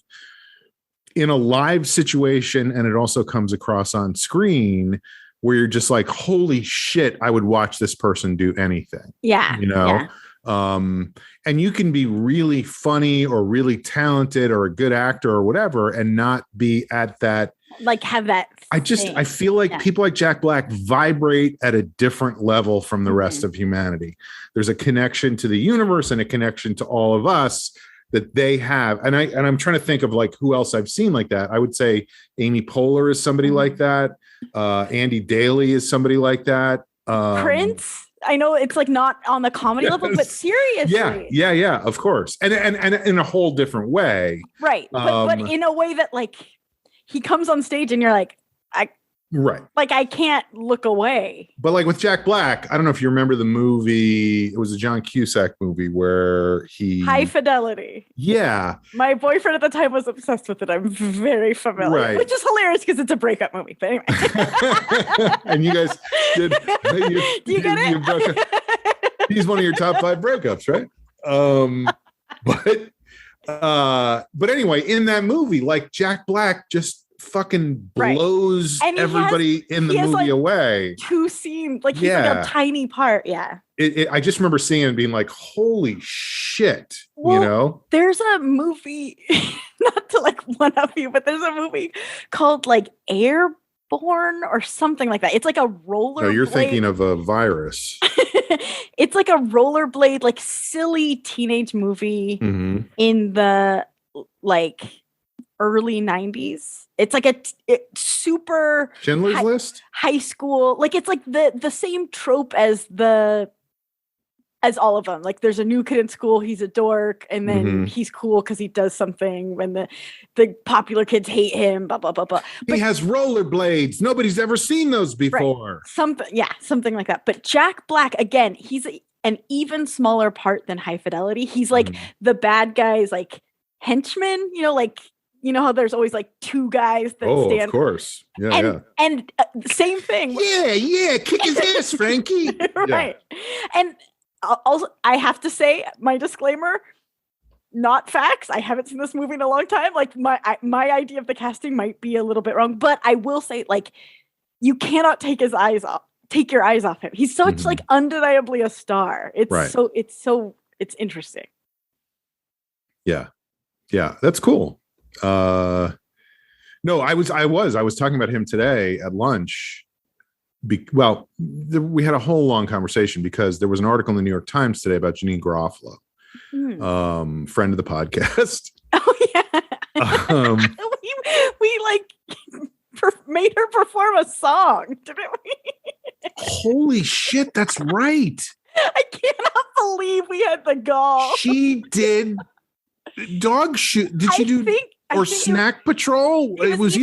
in a live situation, and it also comes across on screen where you're just like, holy shit, I would watch this person do anything. Yeah. You know? Yeah. And you can be really funny or really talented or a good actor or whatever and not be at that, like have that I feel like people like Jack Black vibrate at a different level from the rest of humanity. There's a connection to the universe and a connection to all of us that they have. And I'm trying to think of like who else I've seen like that. I would say Amy Poehler is somebody like that. Andy Daly is somebody like that. Prince. I know it's like not on the comedy level, but seriously. Yeah, of course. And in a whole different way. Right. But in a way that like he comes on stage and you're like, I can't look away. But like with Jack Black, I don't know if you remember the movie. It was a John Cusack movie where he High Fidelity. Yeah. My boyfriend at the time was obsessed with it. I'm very familiar, right. Which is hilarious because it's a breakup movie. But anyway. And you guys did. Do you get it? He's one of your top 5 breakups, right? But anyway, in that movie, like Jack Black just fucking blows everybody in the movie away. 2 scenes, like he's like a tiny part. Yeah. I just remember seeing it and being like, holy shit. Well, you know, there's a movie, not to like one up you, but there's a movie called like Airborne or something like that. It's like a rollerblade. No, you're thinking of a virus. It's like a rollerblade, like silly teenage movie in the like early 90s. It's like a super Schindler's List high school. Like it's like the same trope as all of them. Like there's a new kid in school, he's a dork, and then he's cool because he does something when the popular kids hate him, blah blah blah blah. But he has rollerblades. Nobody's ever seen those before. Right. Something like that. But Jack Black, again, he's an even smaller part than High Fidelity. He's like the bad guy's like henchman, like you know how there's always like 2 guys that stand. Of course. Yeah. And same thing. Yeah. Kick his ass, Frankie. Right. Yeah. And also, I have to say, my disclaimer, not facts. I haven't seen this movie in a long time. Like my idea of the casting might be a little bit wrong, but I will say, like, you cannot take your eyes off him. He's such like undeniably a star. It's interesting. Yeah. That's cool. No, I was talking about him today at lunch. We had a whole long conversation because there was an article in the New York Times today about Janine Garofalo, friend of the podcast. Oh yeah, we like made her perform a song, didn't we? Holy shit, that's right. I cannot believe we had the gall. She did dog shoot. Did she do? Or Snack Patrol? It was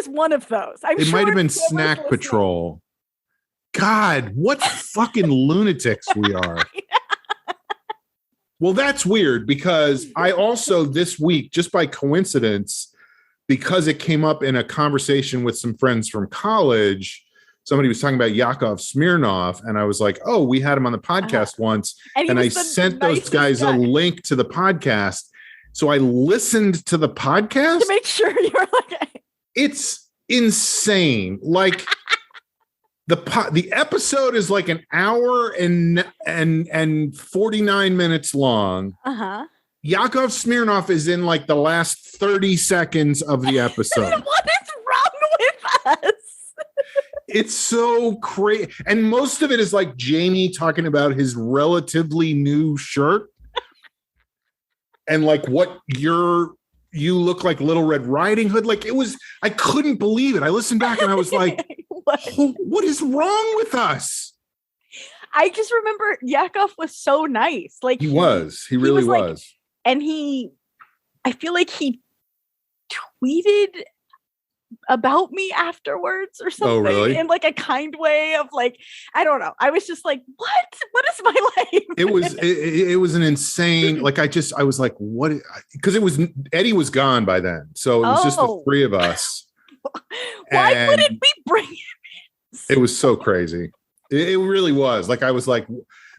one of those. It might have been Snack Patrol. God, what fucking lunatics we are. Well, that's weird because I also this week, just by coincidence, because it came up in a conversation with some friends from college, somebody was talking about Yakov Smirnoff, and I was like, oh, we had him on the podcast once. And I sent those guys a link to the podcast. So I listened to the podcast to make sure you're like, it's insane. Like the episode is like an hour and 49 minutes long. Yakov Smirnoff is in like the last 30 seconds of the episode. What is wrong with us? It's so crazy. And most of it is like Jamie talking about his relatively new shirt. And like what your you look like Little Red Riding Hood. Like, it was, I couldn't believe it. I listened back and I was like, what is wrong with us? I just remember Yakov was so nice. Like, he really was. Like, and I feel like he tweeted about me afterwards or something. Oh, really? In like a kind way of like, I don't know. I was just like, what is my life? It was an insane, like, I was like, what? Because Eddie was gone by then. So it was just the three of us. Why wouldn't we bring him in? It was so crazy. It really was. Like, I was like,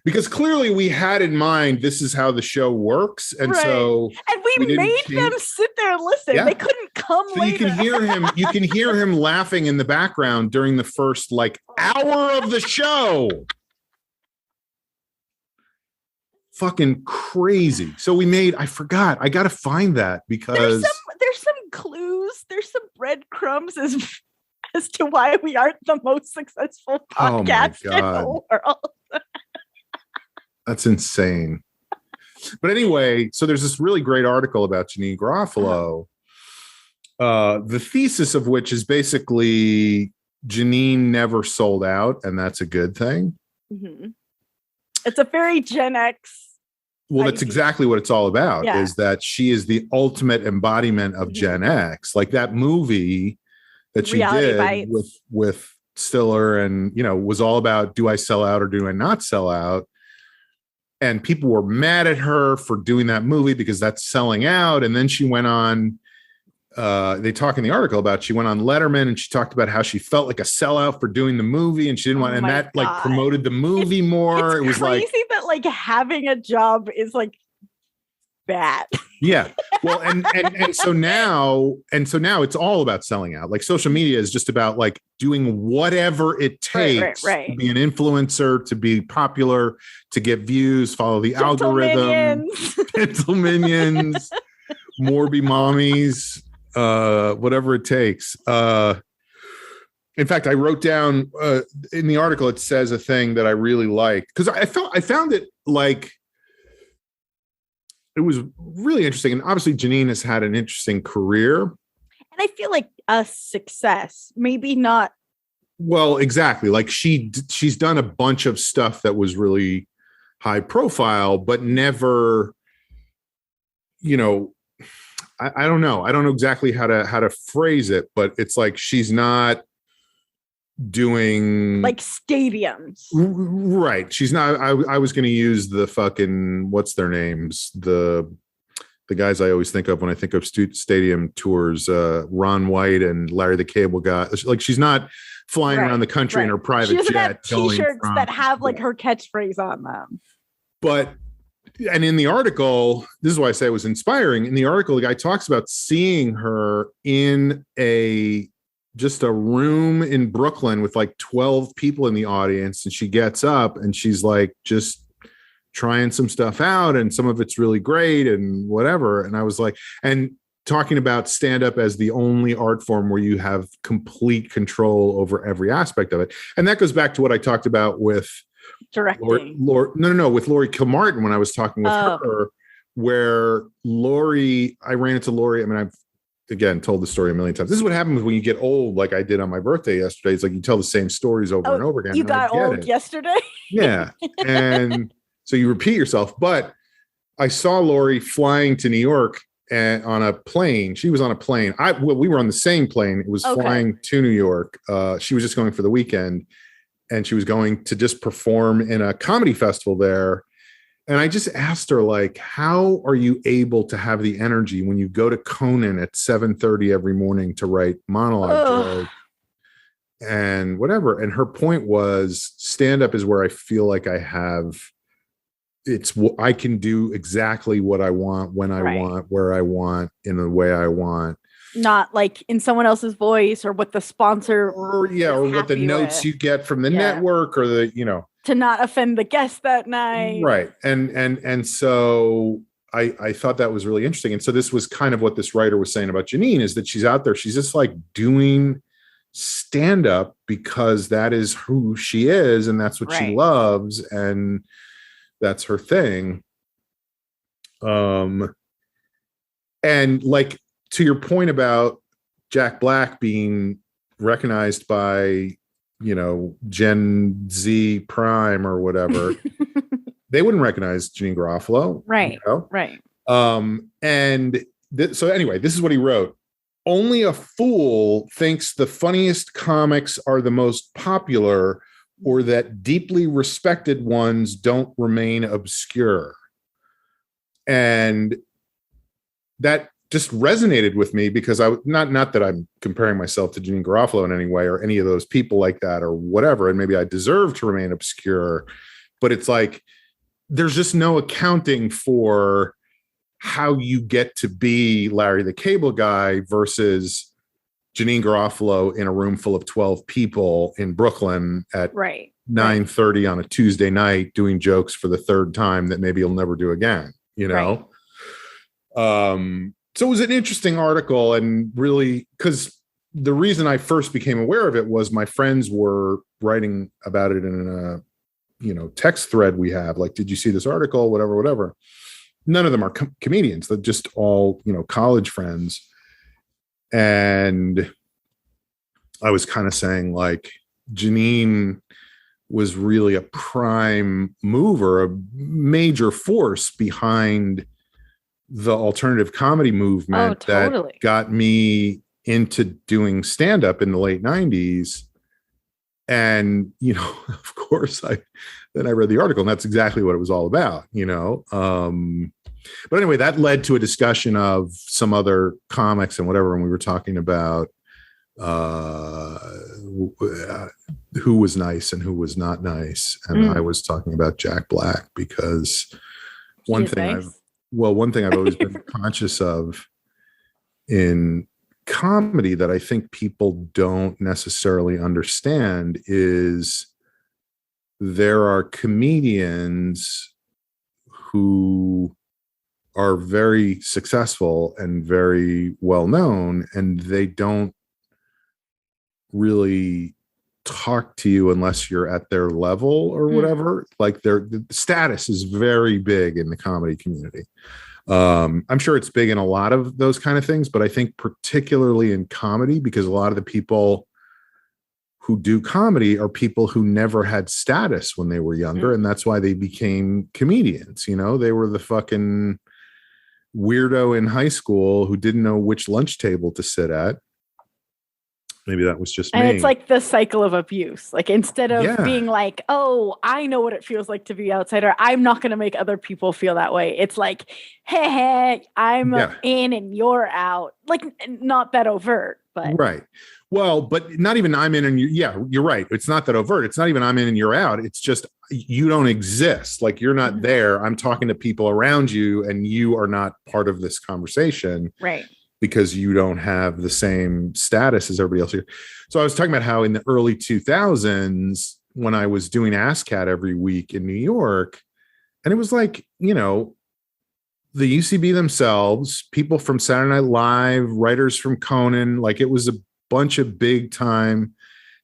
because clearly we had in mind this is how the show works, and so we made them sit there and listen. Yeah. They couldn't come later. You can hear him laughing in the background during the first like hour of the show. Fucking crazy. So I forgot. I got to find that because there's some clues. There's some breadcrumbs as to why we aren't the most successful podcast in the world. That's insane. But anyway, so there's this really great article about Janeane Garofalo, the thesis of which is basically Janeane never sold out, and that's a good thing. Mm-hmm. It's a very Gen X. Well, that's exactly what it's all about, is that she is the ultimate embodiment of Gen X. Like that movie that she did with Stiller and, was all about, do I sell out or do I not sell out? And people were mad at her for doing that movie because that's selling out. And then she went on, they talk in the article about, she went on Letterman and she talked about how she felt like a sellout for doing the movie and she didn't want, and that like promoted the movie more. It was crazy that like having a job is like bad. Yeah. Well, and so now it's all about selling out. Like social media is just about like doing whatever it takes to be an influencer, to be popular, to get views, follow the algorithm, gentle minions, Morby mommies, whatever it takes. In fact, I wrote down in the article, it says a thing that I really liked because I found it like, it was really interesting. And obviously Janeane has had an interesting career. And I feel like a success, maybe not. Well, exactly. Like she's done a bunch of stuff that was really high profile, but never, I don't know. I don't know exactly how to phrase it, but it's like, she's not doing like stadiums, right? She's not. I was going to use the fucking, what's their names, the guys I always think of when I think of stadium tours, Ron White and Larry the Cable Guy. Like, she's not flying around the country in her private jet. She doesn't have t-shirts that have like her catchphrase on them. But and in the article, this is why I say it was inspiring. In the article, the guy talks about seeing her in just a room in Brooklyn with like 12 people in the audience. And she gets up and she's like, just trying some stuff out. And some of it's really great and whatever. And I was like, and talking about stand-up as the only art form where you have complete control over every aspect of it. And that goes back to what I talked about with directing. With Laurie Kilmartin, when I was talking with her, where I ran into Laurie. I mean, I've, again, told the story a million times. This is what happens when you get old, like I did on my birthday yesterday. It's like you tell the same stories over and over again. You got old yesterday? Yeah. And so you repeat yourself. But I saw Lori flying to New York and on a plane. She was on a plane. We were on the same plane. It was flying to New York. She was just going for the weekend. And she was going to just perform in a comedy festival there. And I just asked her, like, how are you able to have the energy when you go to Conan at 7:30 every morning to write monologue and whatever? And her point was, stand-up is where I feel like I can do exactly what I want, when I want, where I want, in the way I want. Not like in someone else's voice or what the sponsor or what the notes you get from the network or the, to not offend the guest that night. Right. And so I thought that was really interesting. And so this was kind of what this writer was saying about Janeane, is that she's out there, she's just like doing stand-up because that is who she is and that's what she loves and that's her thing. And like, to your point about Jack Black being recognized by, Gen Z Prime or whatever, they wouldn't recognize Janeane Garofalo. Right. Right. So anyway, this is what he wrote. Only a fool thinks the funniest comics are the most popular, or that deeply respected ones don't remain obscure. And that just resonated with me, because not that I'm comparing myself to Janeane Garofalo in any way or any of those people like that or whatever, and maybe I deserve to remain obscure, but it's like there's just no accounting for how you get to be Larry the Cable Guy versus Janeane Garofalo in a room full of 12 people in Brooklyn at 9:30 on a Tuesday night doing jokes for the third time that maybe you'll never do again, Right. So it was an interesting article, and really, because the reason I first became aware of it was my friends were writing about it in a, text thread we have, like, did you see this article? Whatever. None of them are comedians. They're just all, college friends. And I was kind of saying, like, Janeane was really a prime mover, a major force behind the alternative comedy movement that got me into doing stand-up in the late 90s. And, of course, then I read the article, and that's exactly what it was all about, But anyway, that led to a discussion of some other comics and whatever, and we were talking about who was nice and who was not nice. And I was talking about Jack Black, because one thing I've always been conscious of in comedy that I think people don't necessarily understand is there are comedians who are very successful and very well known, and they don't really talk to you unless you're at their level or whatever. Like, their status is very big in the comedy community. I'm sure it's big in a lot of those kind of things, but I think particularly in comedy, because a lot of the people who do comedy are people who never had status when they were younger, and that's why they became comedians. They were the fucking weirdo in high school who didn't know which lunch table to sit at. Maybe that was just me. And it's like the cycle of abuse. Like, instead of being like, oh, I know what it feels like to be outsider, I'm not going to make other people feel that way. It's like, hey, I'm in and you're out. Like, not that overt, but. Right. Well, but not even I'm in and you're right. It's not that overt. It's not even I'm in and you're out. It's just, you don't exist. Like, you're not there. I'm talking to people around you, and you are not part of this conversation. Right. Because you don't have the same status as everybody else here. So I was talking about how in the early 2000s, when I was doing ASCAT every week in New York, and it was like, the UCB themselves, people from Saturday Night Live, writers from Conan, like, it was a bunch of big time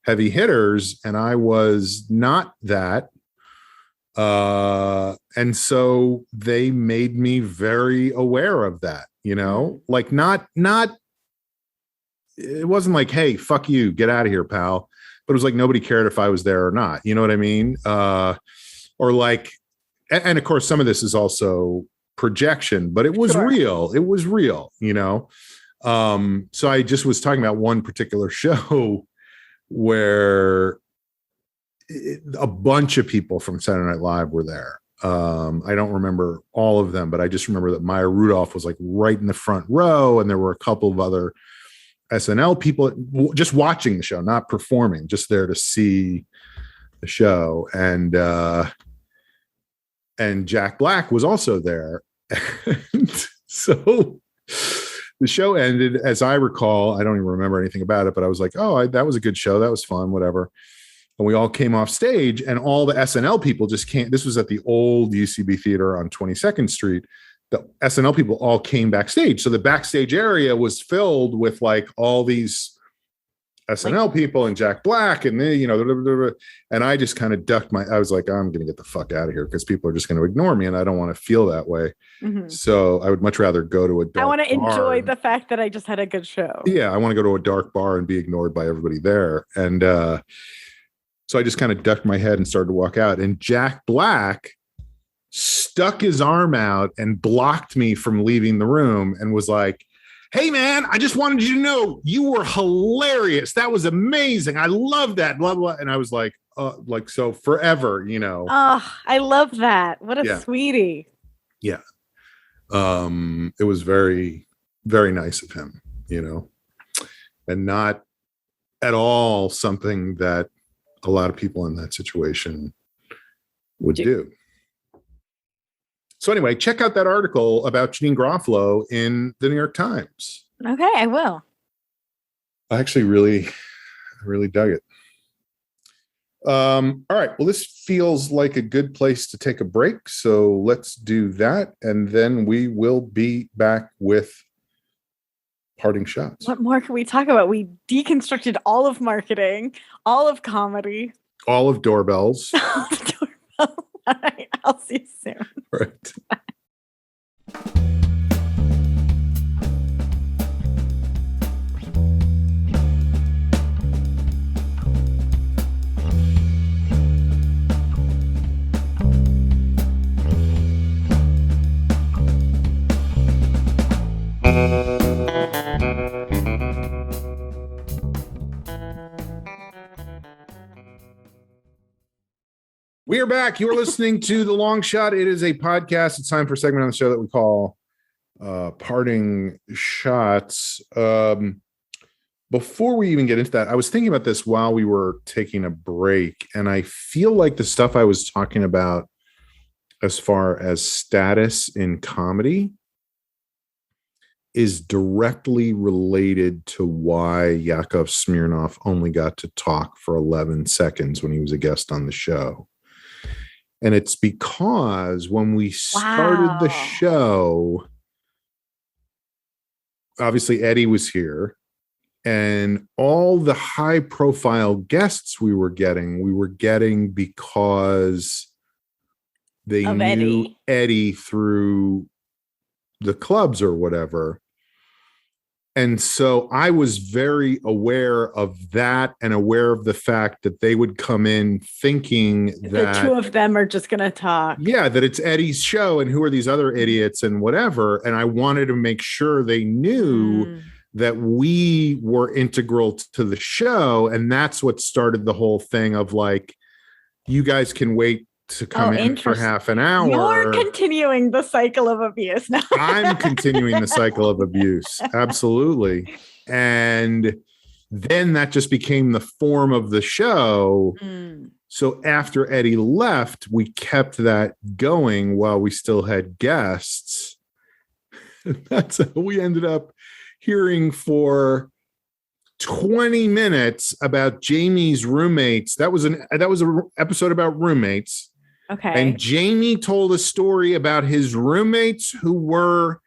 heavy hitters, and I was not that. And so they made me very aware of that. Like, not, it wasn't like, hey, fuck you, get out of here, pal. But it was like, nobody cared if I was there or not. You know what I mean? Or like, and of course, some of this is also projection, but it was real. It was real, So I just was talking about one particular show where a bunch of people from Saturday Night Live were there. I don't remember all of them, but I just remember that Maya Rudolph was like right in the front row, and there were a couple of other SNL people just watching the show, not performing, just there to see the show. And Jack Black was also there. And so the show ended, as I recall. I don't even remember anything about it, but I was like, oh, that was a good show. That was fun, whatever. And we all came off stage, and all the SNL people just came. This was at the old UCB Theater on 22nd Street. The SNL people all came backstage. So the backstage area was filled with like all these SNL people and Jack Black and they, blah, blah, blah, blah. And I just kind of ducked I was like, I'm going to get the fuck out of here because people are just going to ignore me and I don't want to feel that way. Mm-hmm. So I would much rather go to a dark bar. I want to enjoy the fact that I just had a good show. Yeah. I want to go to a dark bar and be ignored by everybody there. And so I just kind of ducked my head and started to walk out. And Jack Black stuck his arm out and blocked me from leaving the room and was like, hey, man, I just wanted you to know you were hilarious. That was amazing. I love that. Blah, blah. And I was like, so forever, Oh, I love that. What a sweetie. Yeah. It was very, very nice of him, and not at all something that a lot of people in that situation would do. So anyway, check out that article about Janeane Garofalo in the New York Times. Okay, I will. I actually really dug it. All right. Well, this feels like a good place to take a break. So let's do that. And then we will be back with parting shots. What more can we talk about? We deconstructed all of marketing, all of comedy, all of doorbells. All of doorbells. All right. I'll see you soon. All right. We are back. You're listening to The Long Shot. It is a podcast. It's time for a segment on the show that we call Parting Shots. Before we even get into that, I was thinking about this while we were taking a break, and I feel like the stuff I was talking about as far as status in comedy is directly related to why Yakov Smirnoff only got to talk for 11 seconds when he was a guest on the show. And it's because when we started the show, obviously Eddie was here, and all the high profile guests we were getting because they knew Eddie through the clubs or whatever. And so I was very aware of that and aware of the fact that they would come in thinking that the two of them are just going to talk. Yeah, that it's Eddie's show and who are these other idiots and whatever. And I wanted to make sure they knew that we were integral to the show. And that's what started the whole thing of like, you guys can wait to come in for half an hour. You're continuing the cycle of abuse now. I'm continuing the cycle of abuse. Absolutely. And then that just became the form of the show. So after Eddie left, we kept that going while we still had guests. And that's how we ended up hearing for 20 minutes about Jamie's roommates. That was an episode about roommates. Okay. And Jamie told a story about his roommates who were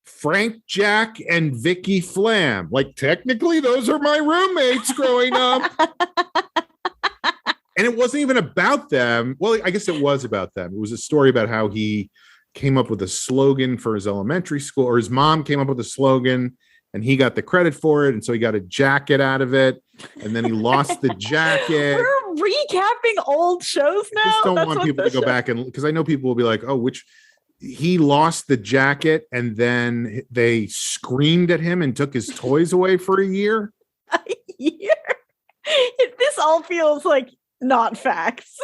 Frank Jack and Vicky Flam. Like, technically, those are my roommates growing up. And it wasn't even about them. Well, I guess it was about them. It was a story about how he came up with a slogan for his elementary school, or his mom came up with a slogan and he got the credit for it. And so he got a jacket out of it. And then he lost the jacket. We're recapping old shows now. I just don't want people to go back and, because I know people will be like, oh, he lost the jacket and then they screamed at him and took his toys away for a year. A year? This all feels like not facts.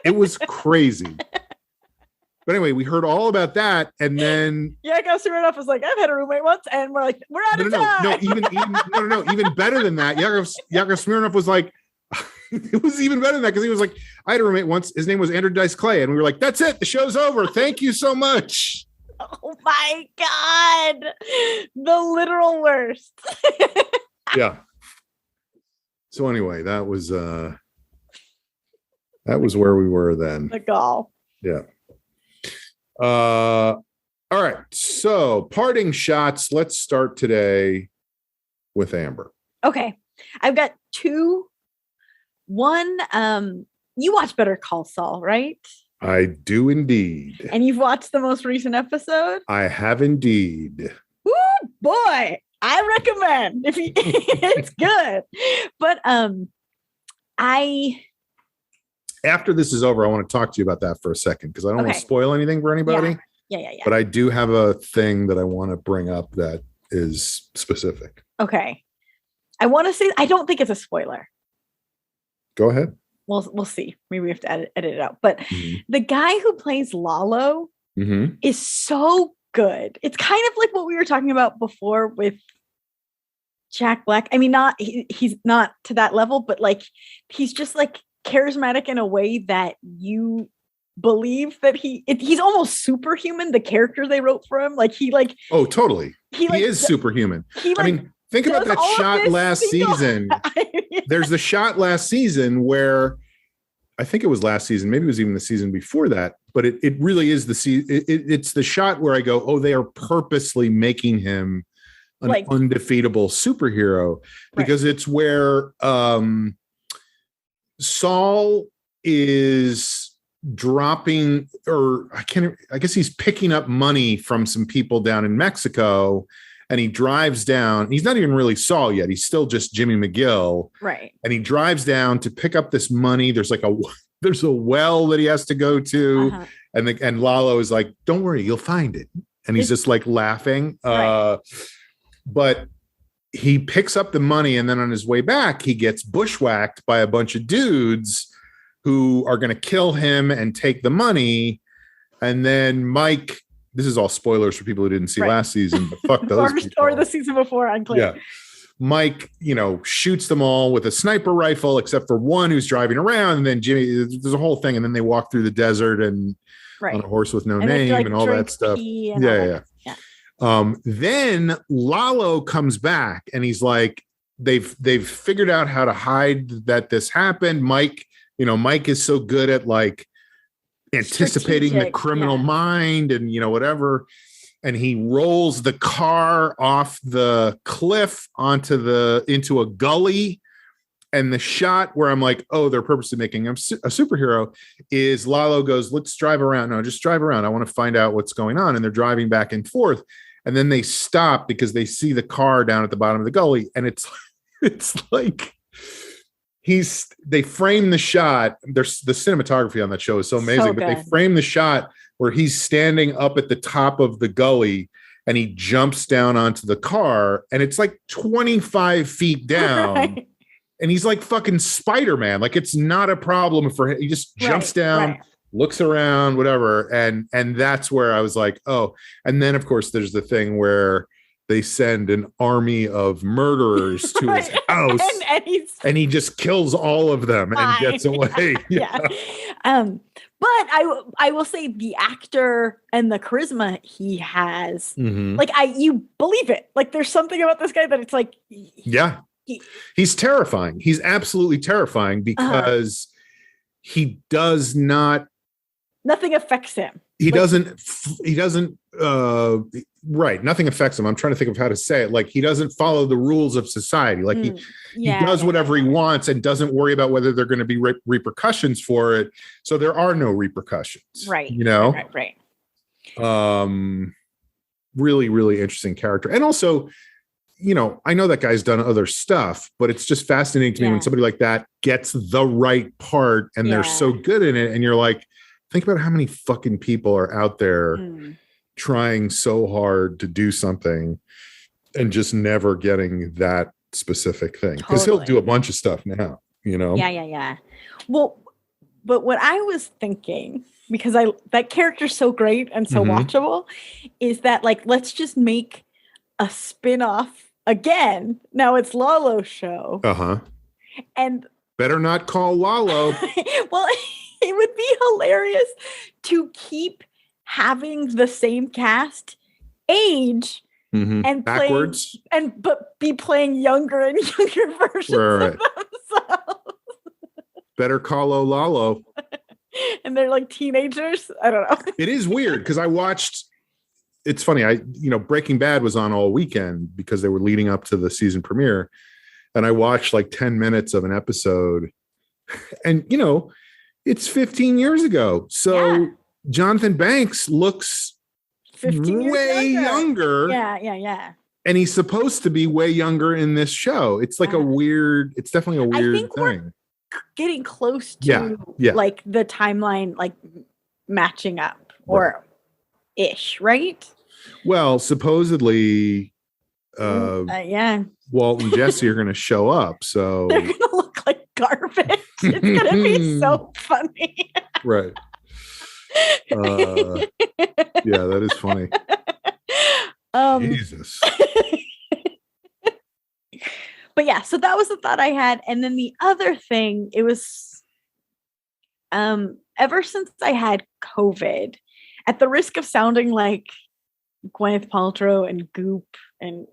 It was crazy. But anyway, we heard all about that, and then Yakov Smirnoff was like, "I've had a roommate once," and we're like, "We're out of time." Even better than that. Yakov Smirnoff was like, it was even better than that because he was like, "I had a roommate once. His name was Andrew Dice Clay," and we were like, "That's it. The show's over. Thank you so much." Oh my god, the literal worst. Yeah. So anyway, that was where we were then. The gall. Yeah. All right. So parting shots. Let's start today with Amber. Okay. I've got two. One, you watch Better Call Saul, right? I do indeed. And you've watched the most recent episode? I have indeed. Woo, boy, I recommend if you, it's good. But after this is over, I want to talk to you about that for a second because I don't want to spoil anything for anybody. Yeah. But I do have a thing that I want to bring up that is specific. Okay. I want to say I don't think it's a spoiler. Go ahead. We'll see. Maybe we have to edit it out. But the guy who plays Lalo is so good. It's kind of like what we were talking about before with Jack Black. I mean, he's not to that level, but like he's just like charismatic in a way that you believe that he's almost superhuman. The character they wrote for him, like oh, totally. He is superhuman. I mean, think about that shot last season. There's the shot last season where I think it was last season, maybe it was even the season before that, but it really is it's the shot where I go, oh, they are purposely making him an undefeatable superhero because it's where Saul is dropping, or I guess he's picking up money from some people down in Mexico. And he drives down. He's not even really Saul yet. He's still just Jimmy McGill. Right. And he drives down to pick up this money. There's a well that he has to go to. And Lalo is like, don't worry, you'll find it. And he's just like laughing. Right. But he picks up the money. And then on his way back, he gets bushwhacked by a bunch of dudes who are going to kill him and take the money. And then Mike, this is all spoilers for people who didn't see last season, but fuck those people. Or the season before, unclear. Yeah. Mike, shoots them all with a sniper rifle, except for one who's driving around. And then Jimmy, there's a whole thing. And then they walk through the desert and on a horse with no name and all that stuff. Yeah. Then Lalo comes back and he's like, they've figured out how to hide that this happened. Mike is so good at like anticipating the criminal mind and whatever, and he rolls the car off the cliff into a gully. And the shot where I'm like, oh, they're purposely making him a superhero is Lalo goes, let's drive around. No, just drive around. I want to find out what's going on. And they're driving back and forth. And then they stop because they see the car down at the bottom of the gully. And it's like they frame the shot. There's the cinematography on that show is so amazing, but they frame the shot where he's standing up at the top of the gully and he jumps down onto the car and it's like 25 feet down. Right. And he's like fucking Spider-Man. Like it's not a problem for him. He just jumps down, looks around, whatever. And that's where I was like, oh, and then of course there's the thing where they send an army of murderers to his house and he just kills all of them and gets away. But I will say the actor and the charisma he has, like you believe it. Like there's something about this guy that it's like, he's terrifying. He's absolutely terrifying because he does not. Nothing affects him. He doesn't. Nothing affects him. I'm trying to think of how to say it. Like he doesn't follow the rules of society. Like he does whatever he wants and doesn't worry about whether there are going to be repercussions for it. So there are no repercussions. Right. Right. Really, really interesting character. And also, I know that guy's done other stuff, but it's just fascinating to me when somebody like that gets the right part and they're so good in it. And you're like, think about how many fucking people are out there trying so hard to do something and just never getting that specific thing. Because he'll do a bunch of stuff now, Yeah. Well, but what I was thinking, because that character's so great and so watchable, is that like, let's just make a spin-off again. Now it's Lalo's show. And better not call Lalo. Well, it would be hilarious to keep having the same cast age and backwards but be playing younger and younger versions of themselves. Better call Lalo. And they're like teenagers. I don't know. It is weird because I watched. It's funny. Breaking Bad was on all weekend because they were leading up to the season premiere. and I watched like 10 minutes of an episode, and it's 15 years ago. So Jonathan Banks looks 15 years way younger. Yeah. And he's supposed to be way younger in this show. It's like it's definitely a weird thing. Getting close to like the timeline, like matching up or ish, right? Well, supposedly, Walt and Jesse are going to show up. So they're going to look like garbage. It's going to be so funny. Right. Yeah, that is funny. Jesus. But yeah, so that was the thought I had. And then the other thing, it was ever since I had COVID, at the risk of sounding like Gwyneth Paltrow and Goop and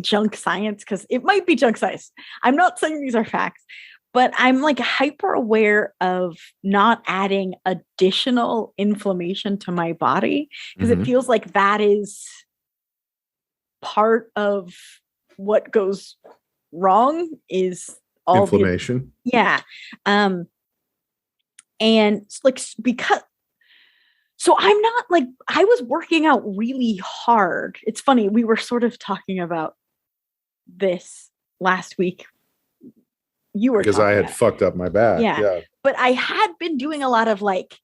junk science, because it might be junk science. I'm not saying these are facts, but I'm like hyper aware of not adding additional inflammation to my body, because it feels like that is part of what goes wrong is all inflammation. And like, because so I'm not like, I was working out really hard. It's funny, we were sort of talking about this last week. You were, because I had fucked up my back. Yeah. But I had been doing a lot of like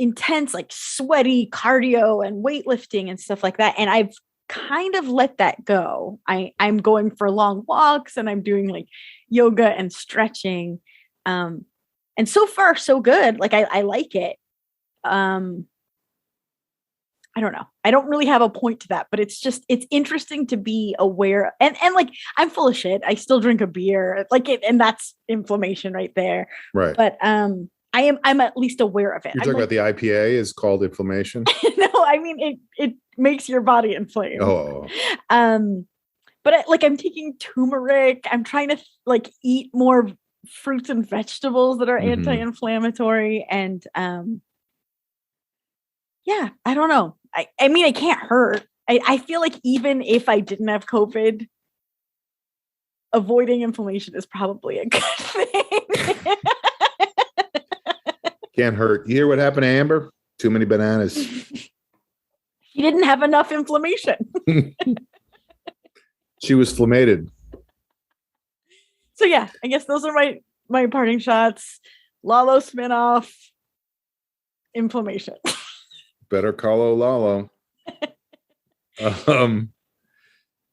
intense, like sweaty cardio and weightlifting and stuff like that. And I've kind of let that go. I'm going for long walks and I'm doing like yoga and stretching. And so far so good. Like I like it. I don't know. I don't really have a point to that, but it's interesting to be aware. And like, I'm full of shit. I still drink a beer, like it, and that's inflammation right there. Right. But I'm at least aware of it. You're talking about the IPA is called inflammation? No, I mean it makes your body inflamed. Oh. But I'm taking turmeric. I'm trying to like eat more fruits and vegetables that are anti-inflammatory, and I don't know. I mean, it can't hurt. I feel like even if I didn't have COVID, avoiding inflammation is probably a good thing. Can't hurt. You hear what happened to Amber? Too many bananas. She didn't have enough inflammation. She was flammated. So yeah, I guess those are my parting shots. Lalo spinoff, inflammation. Better call Lalo.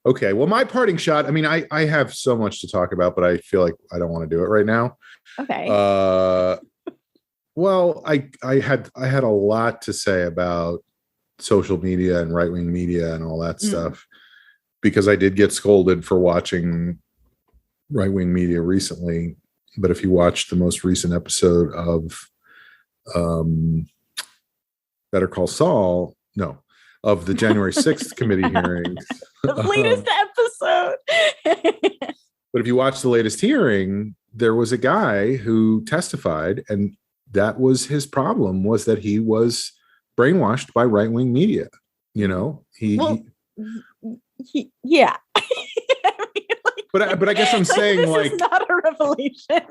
Okay. Well, my parting shot, I mean, I have so much to talk about, but I feel like I don't want to do it right now. Okay. Well, I had a lot to say about social media and right-wing media and all that stuff, because I did get scolded for watching right-wing media recently. But if you watch the most recent episode of Better Call Saul, of the January 6th committee hearings. The latest episode. But if you watch the latest hearing, there was a guy who testified, and that was his problem, was that he was brainwashed by right-wing media. Yeah. But I guess I'm saying this like is not a revelation.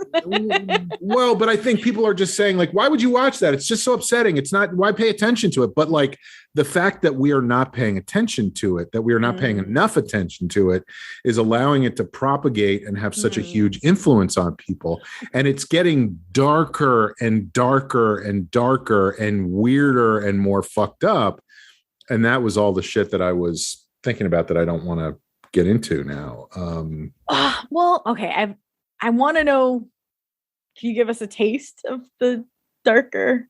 Well, but I think people are just saying like, why would you watch that? It's just so upsetting. It's not, why pay attention to it? But like the fact that we are not paying attention to it, that we are not paying enough attention to it, is allowing it to propagate and have such a huge influence on people. And it's getting darker and darker and darker and weirder and more fucked up. And that was all the shit that I was thinking about that I don't want to get into now. Well, okay. I want to know, can you give us a taste of the darker?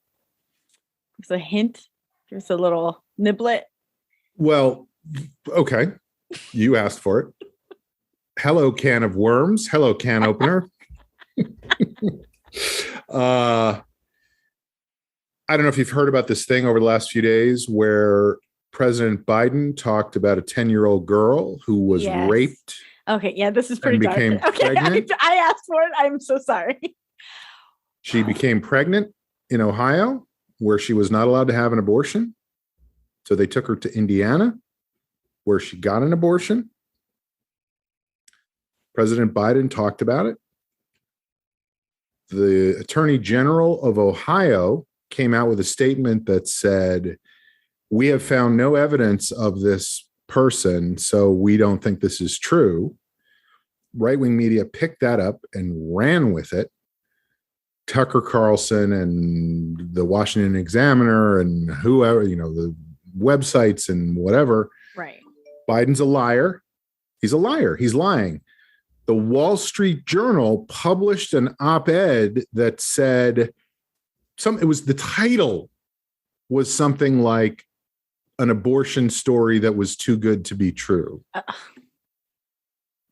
Give us a hint. Give us a little niblet. Well, okay. You asked for it. Hello, can of worms. Hello, can opener. I don't know if you've heard about this thing over the last few days where President Biden talked about a 10-year-old girl who was raped. Okay, yeah, this is pretty dark. Became pregnant. I asked for it. I'm so sorry. She became pregnant in Ohio, where she was not allowed to have an abortion. So they took her to Indiana, where she got an abortion. President Biden talked about it. The Attorney General of Ohio came out with a statement that said, we have found no evidence of this person, so we don't think this is true. Right-wing media picked that up and ran with it. Tucker Carlson and the Washington Examiner and whoever, the websites and whatever. Right. Biden's a liar. He's a liar. He's lying. The Wall Street Journal published an op-ed that said the title was something like an abortion story that was too good to be true.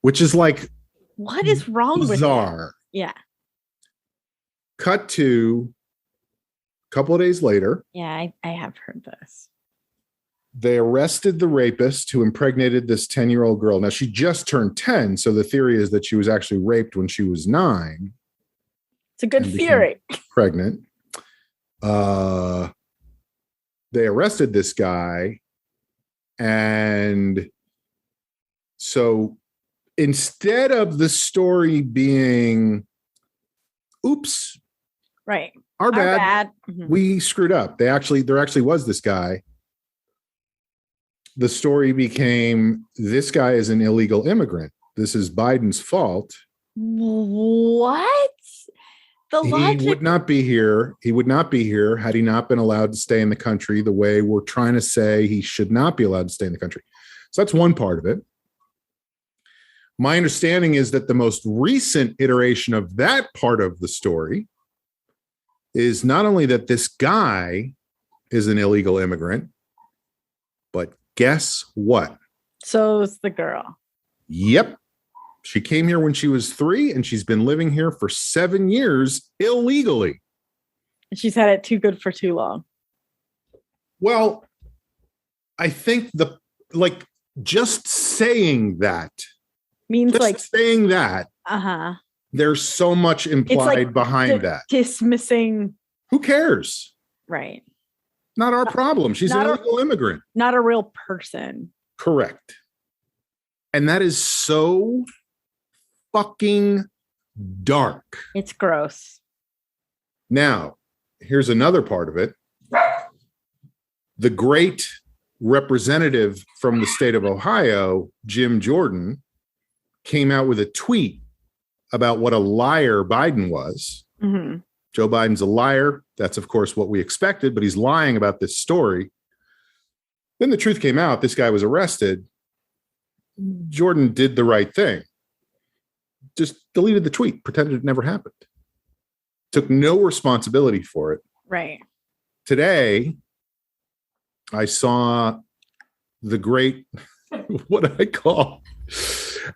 Which is like, what is wrong with bizarre? Yeah. Cut to a couple of days later. Yeah, I have heard this. They arrested the rapist who impregnated this 10-year-old girl. Now, she just turned 10, so the theory is that she was actually raped when she was 9. It's a good theory. Pregnant. They arrested this guy, and so instead of the story being, oops, right, our bad. Mm-hmm. We screwed up. There actually was this guy. The story became, this guy is an illegal immigrant. This is Biden's fault. What? He would not be here. He would not be here had he not been allowed to stay in the country the way we're trying to say he should not be allowed to stay in the country. So that's one part of it. My understanding is that the most recent iteration of that part of the story is not only that this guy is an illegal immigrant, but guess what? So it's the girl. Yep. She came here when she was 3, and she's been living here for 7 years illegally. She's had it too good for too long. Well, I think just saying that means saying that. There's so much implied behind that. Dismissing. Who cares? Right. Not our problem. She's an illegal immigrant. Not a real person. Correct. And that is so fucking dark. It's gross. Now, here's another part of it. The great representative from the state of Ohio, Jim Jordan, came out with a tweet about what a liar Biden was. Mm-hmm. Joe Biden's a liar. That's, of course, what we expected, but he's lying about this story. Then the truth came out. This guy was arrested. Jordan did the right thing. Just deleted the tweet, pretended it never happened. Took no responsibility for it. Right. Today, I saw the great, what do I call?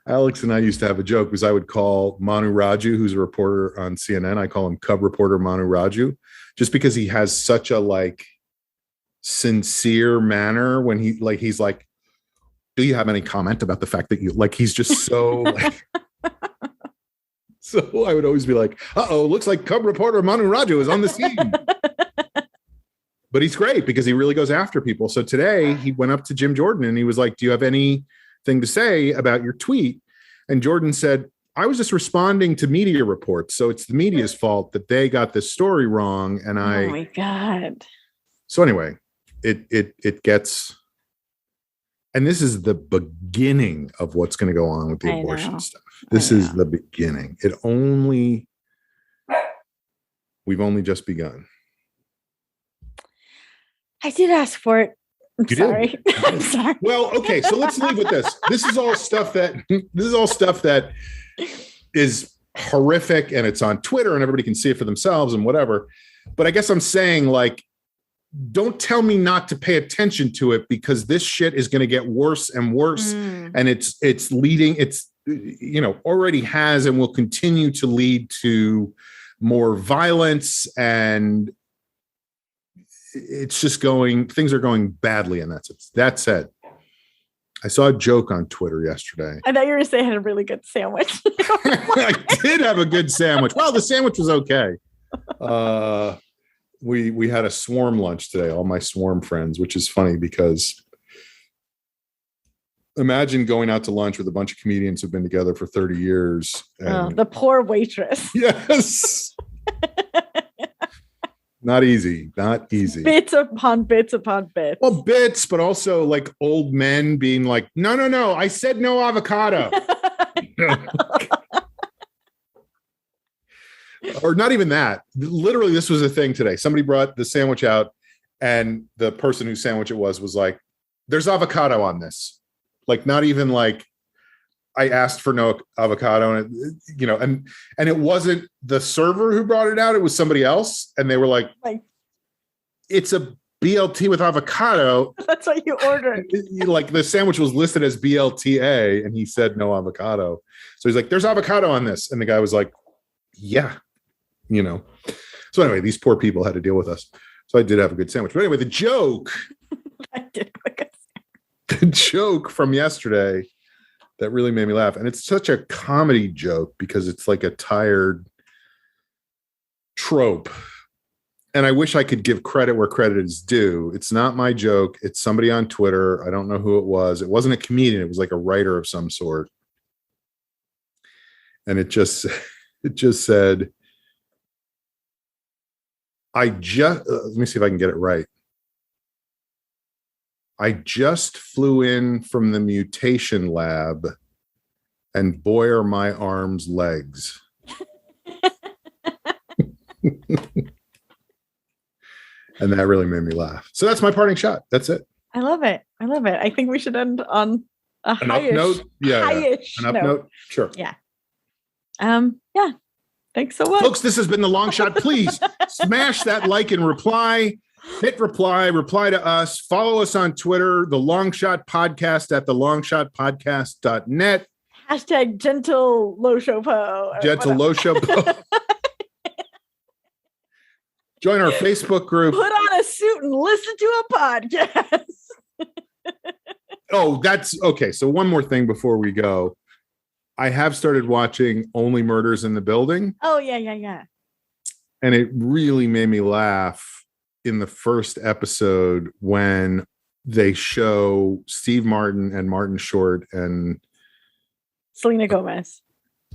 Alex and I used to have a joke because I would call Manu Raju, who's a reporter on CNN. I call him Cub reporter Manu Raju, just because he has such a sincere manner when he's like, do you have any comment about the fact that he's just so so I would always be like, looks like Cub reporter Manu Raju is on the scene. But he's great because he really goes after people. So today he went up to Jim Jordan and he was like, do you have anything to say about your tweet? And Jordan said, I was just responding to media reports. So it's the media's fault that they got this story wrong. And oh my God. So anyway, it gets, and this is the beginning of what's going to go on with the abortion stuff. This is the beginning. We've only just begun. I did ask for it. I'm sorry. I'm sorry. Well, okay. So let's leave with this. This is all stuff that is horrific, and it's on Twitter, and everybody can see it for themselves and whatever. But I guess I'm saying, don't tell me not to pay attention to it, because this shit is going to get worse and worse. And it's leading, already has and will continue to lead to more violence, and it's just things are going badly in that sense. That said, I saw a joke on Twitter yesterday. I thought you were going to say I had a really good sandwich. I did have a good sandwich. Well, the sandwich was okay. We had a swarm lunch today, all my swarm friends, which is funny because imagine going out to lunch with a bunch of comedians who've been together for 30 years. And, the poor waitress. Yes. Not easy. Bits upon bits upon bits. Well, bits, but also like old men being like, no, I said no avocado. Or not even that. Literally, this was a thing today. Somebody brought the sandwich out, and the person whose sandwich it was like, there's avocado on this. Like, not even like I asked for no avocado, and and it wasn't the server who brought it out. It was somebody else. And they were like it's a BLT with avocado. That's what you ordered. Like the sandwich was listed as BLTA, and he said no avocado. So he's like, there's avocado on this. And the guy was like, yeah. So anyway, these poor people had to deal with us. So I did have a good sandwich. But anyway, the joke the joke from yesterday that really made me laugh, and it's such a comedy joke because it's like a tired trope, and I wish I could give credit where credit is due. It's not my joke. It's somebody on Twitter. I don't know who it was. It wasn't a comedian. It was like a writer of some sort, and it just said, let me see if I can get it right. I just flew in from the mutation lab, and boy, are my arms legs. And that really made me laugh. So that's my parting shot. That's it. I love it. I think we should end on a high-ish note. Yeah. An up note. Sure. Yeah. Yeah. Thanks so much. Folks, this has been The Long Shot. Please smash that like and reply. Hit reply to us. Follow us on Twitter, The Long Shot Podcast at thelongshotpodcast.net. Hashtag gentle lo shopo. Gentle lo shopo. Join our Facebook group. Put on a suit and listen to a podcast. Oh, that's okay. So one more thing before we go. I have started watching Only Murders in the Building. Oh, yeah. And it really made me laugh in the first episode when they show Steve Martin and Martin Short and Selena Gomez.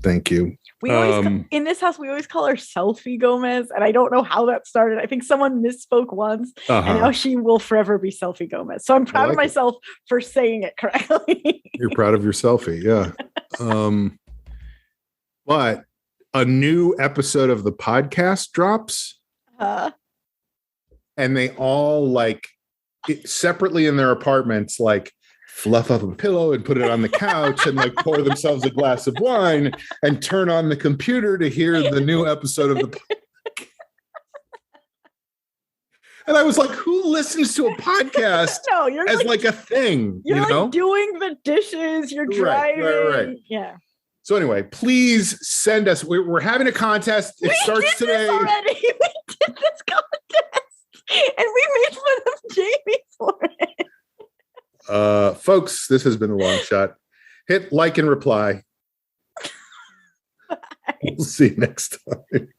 Thank you. We always in this house we always call her Selfie Gomez, and I don't know how that started. I think someone misspoke once, and now she will forever be Selfie Gomez. So I'm proud of myself for saying it correctly. You're proud of your selfie, yeah. But a new episode of the podcast drops, and they all separately in their apartments fluff up a pillow and put it on the couch and pour themselves a glass of wine and turn on the computer to hear the new episode of the podcast. And I was like, who listens to a podcast as a thing? You're doing the dishes, you're driving. Right. Yeah. So anyway, please send us. We're having a contest. It starts today. Already. We did this contest, and we made fun of Jamie for it. Folks, this has been The Long Shot. Hit like and reply. We'll see you next time.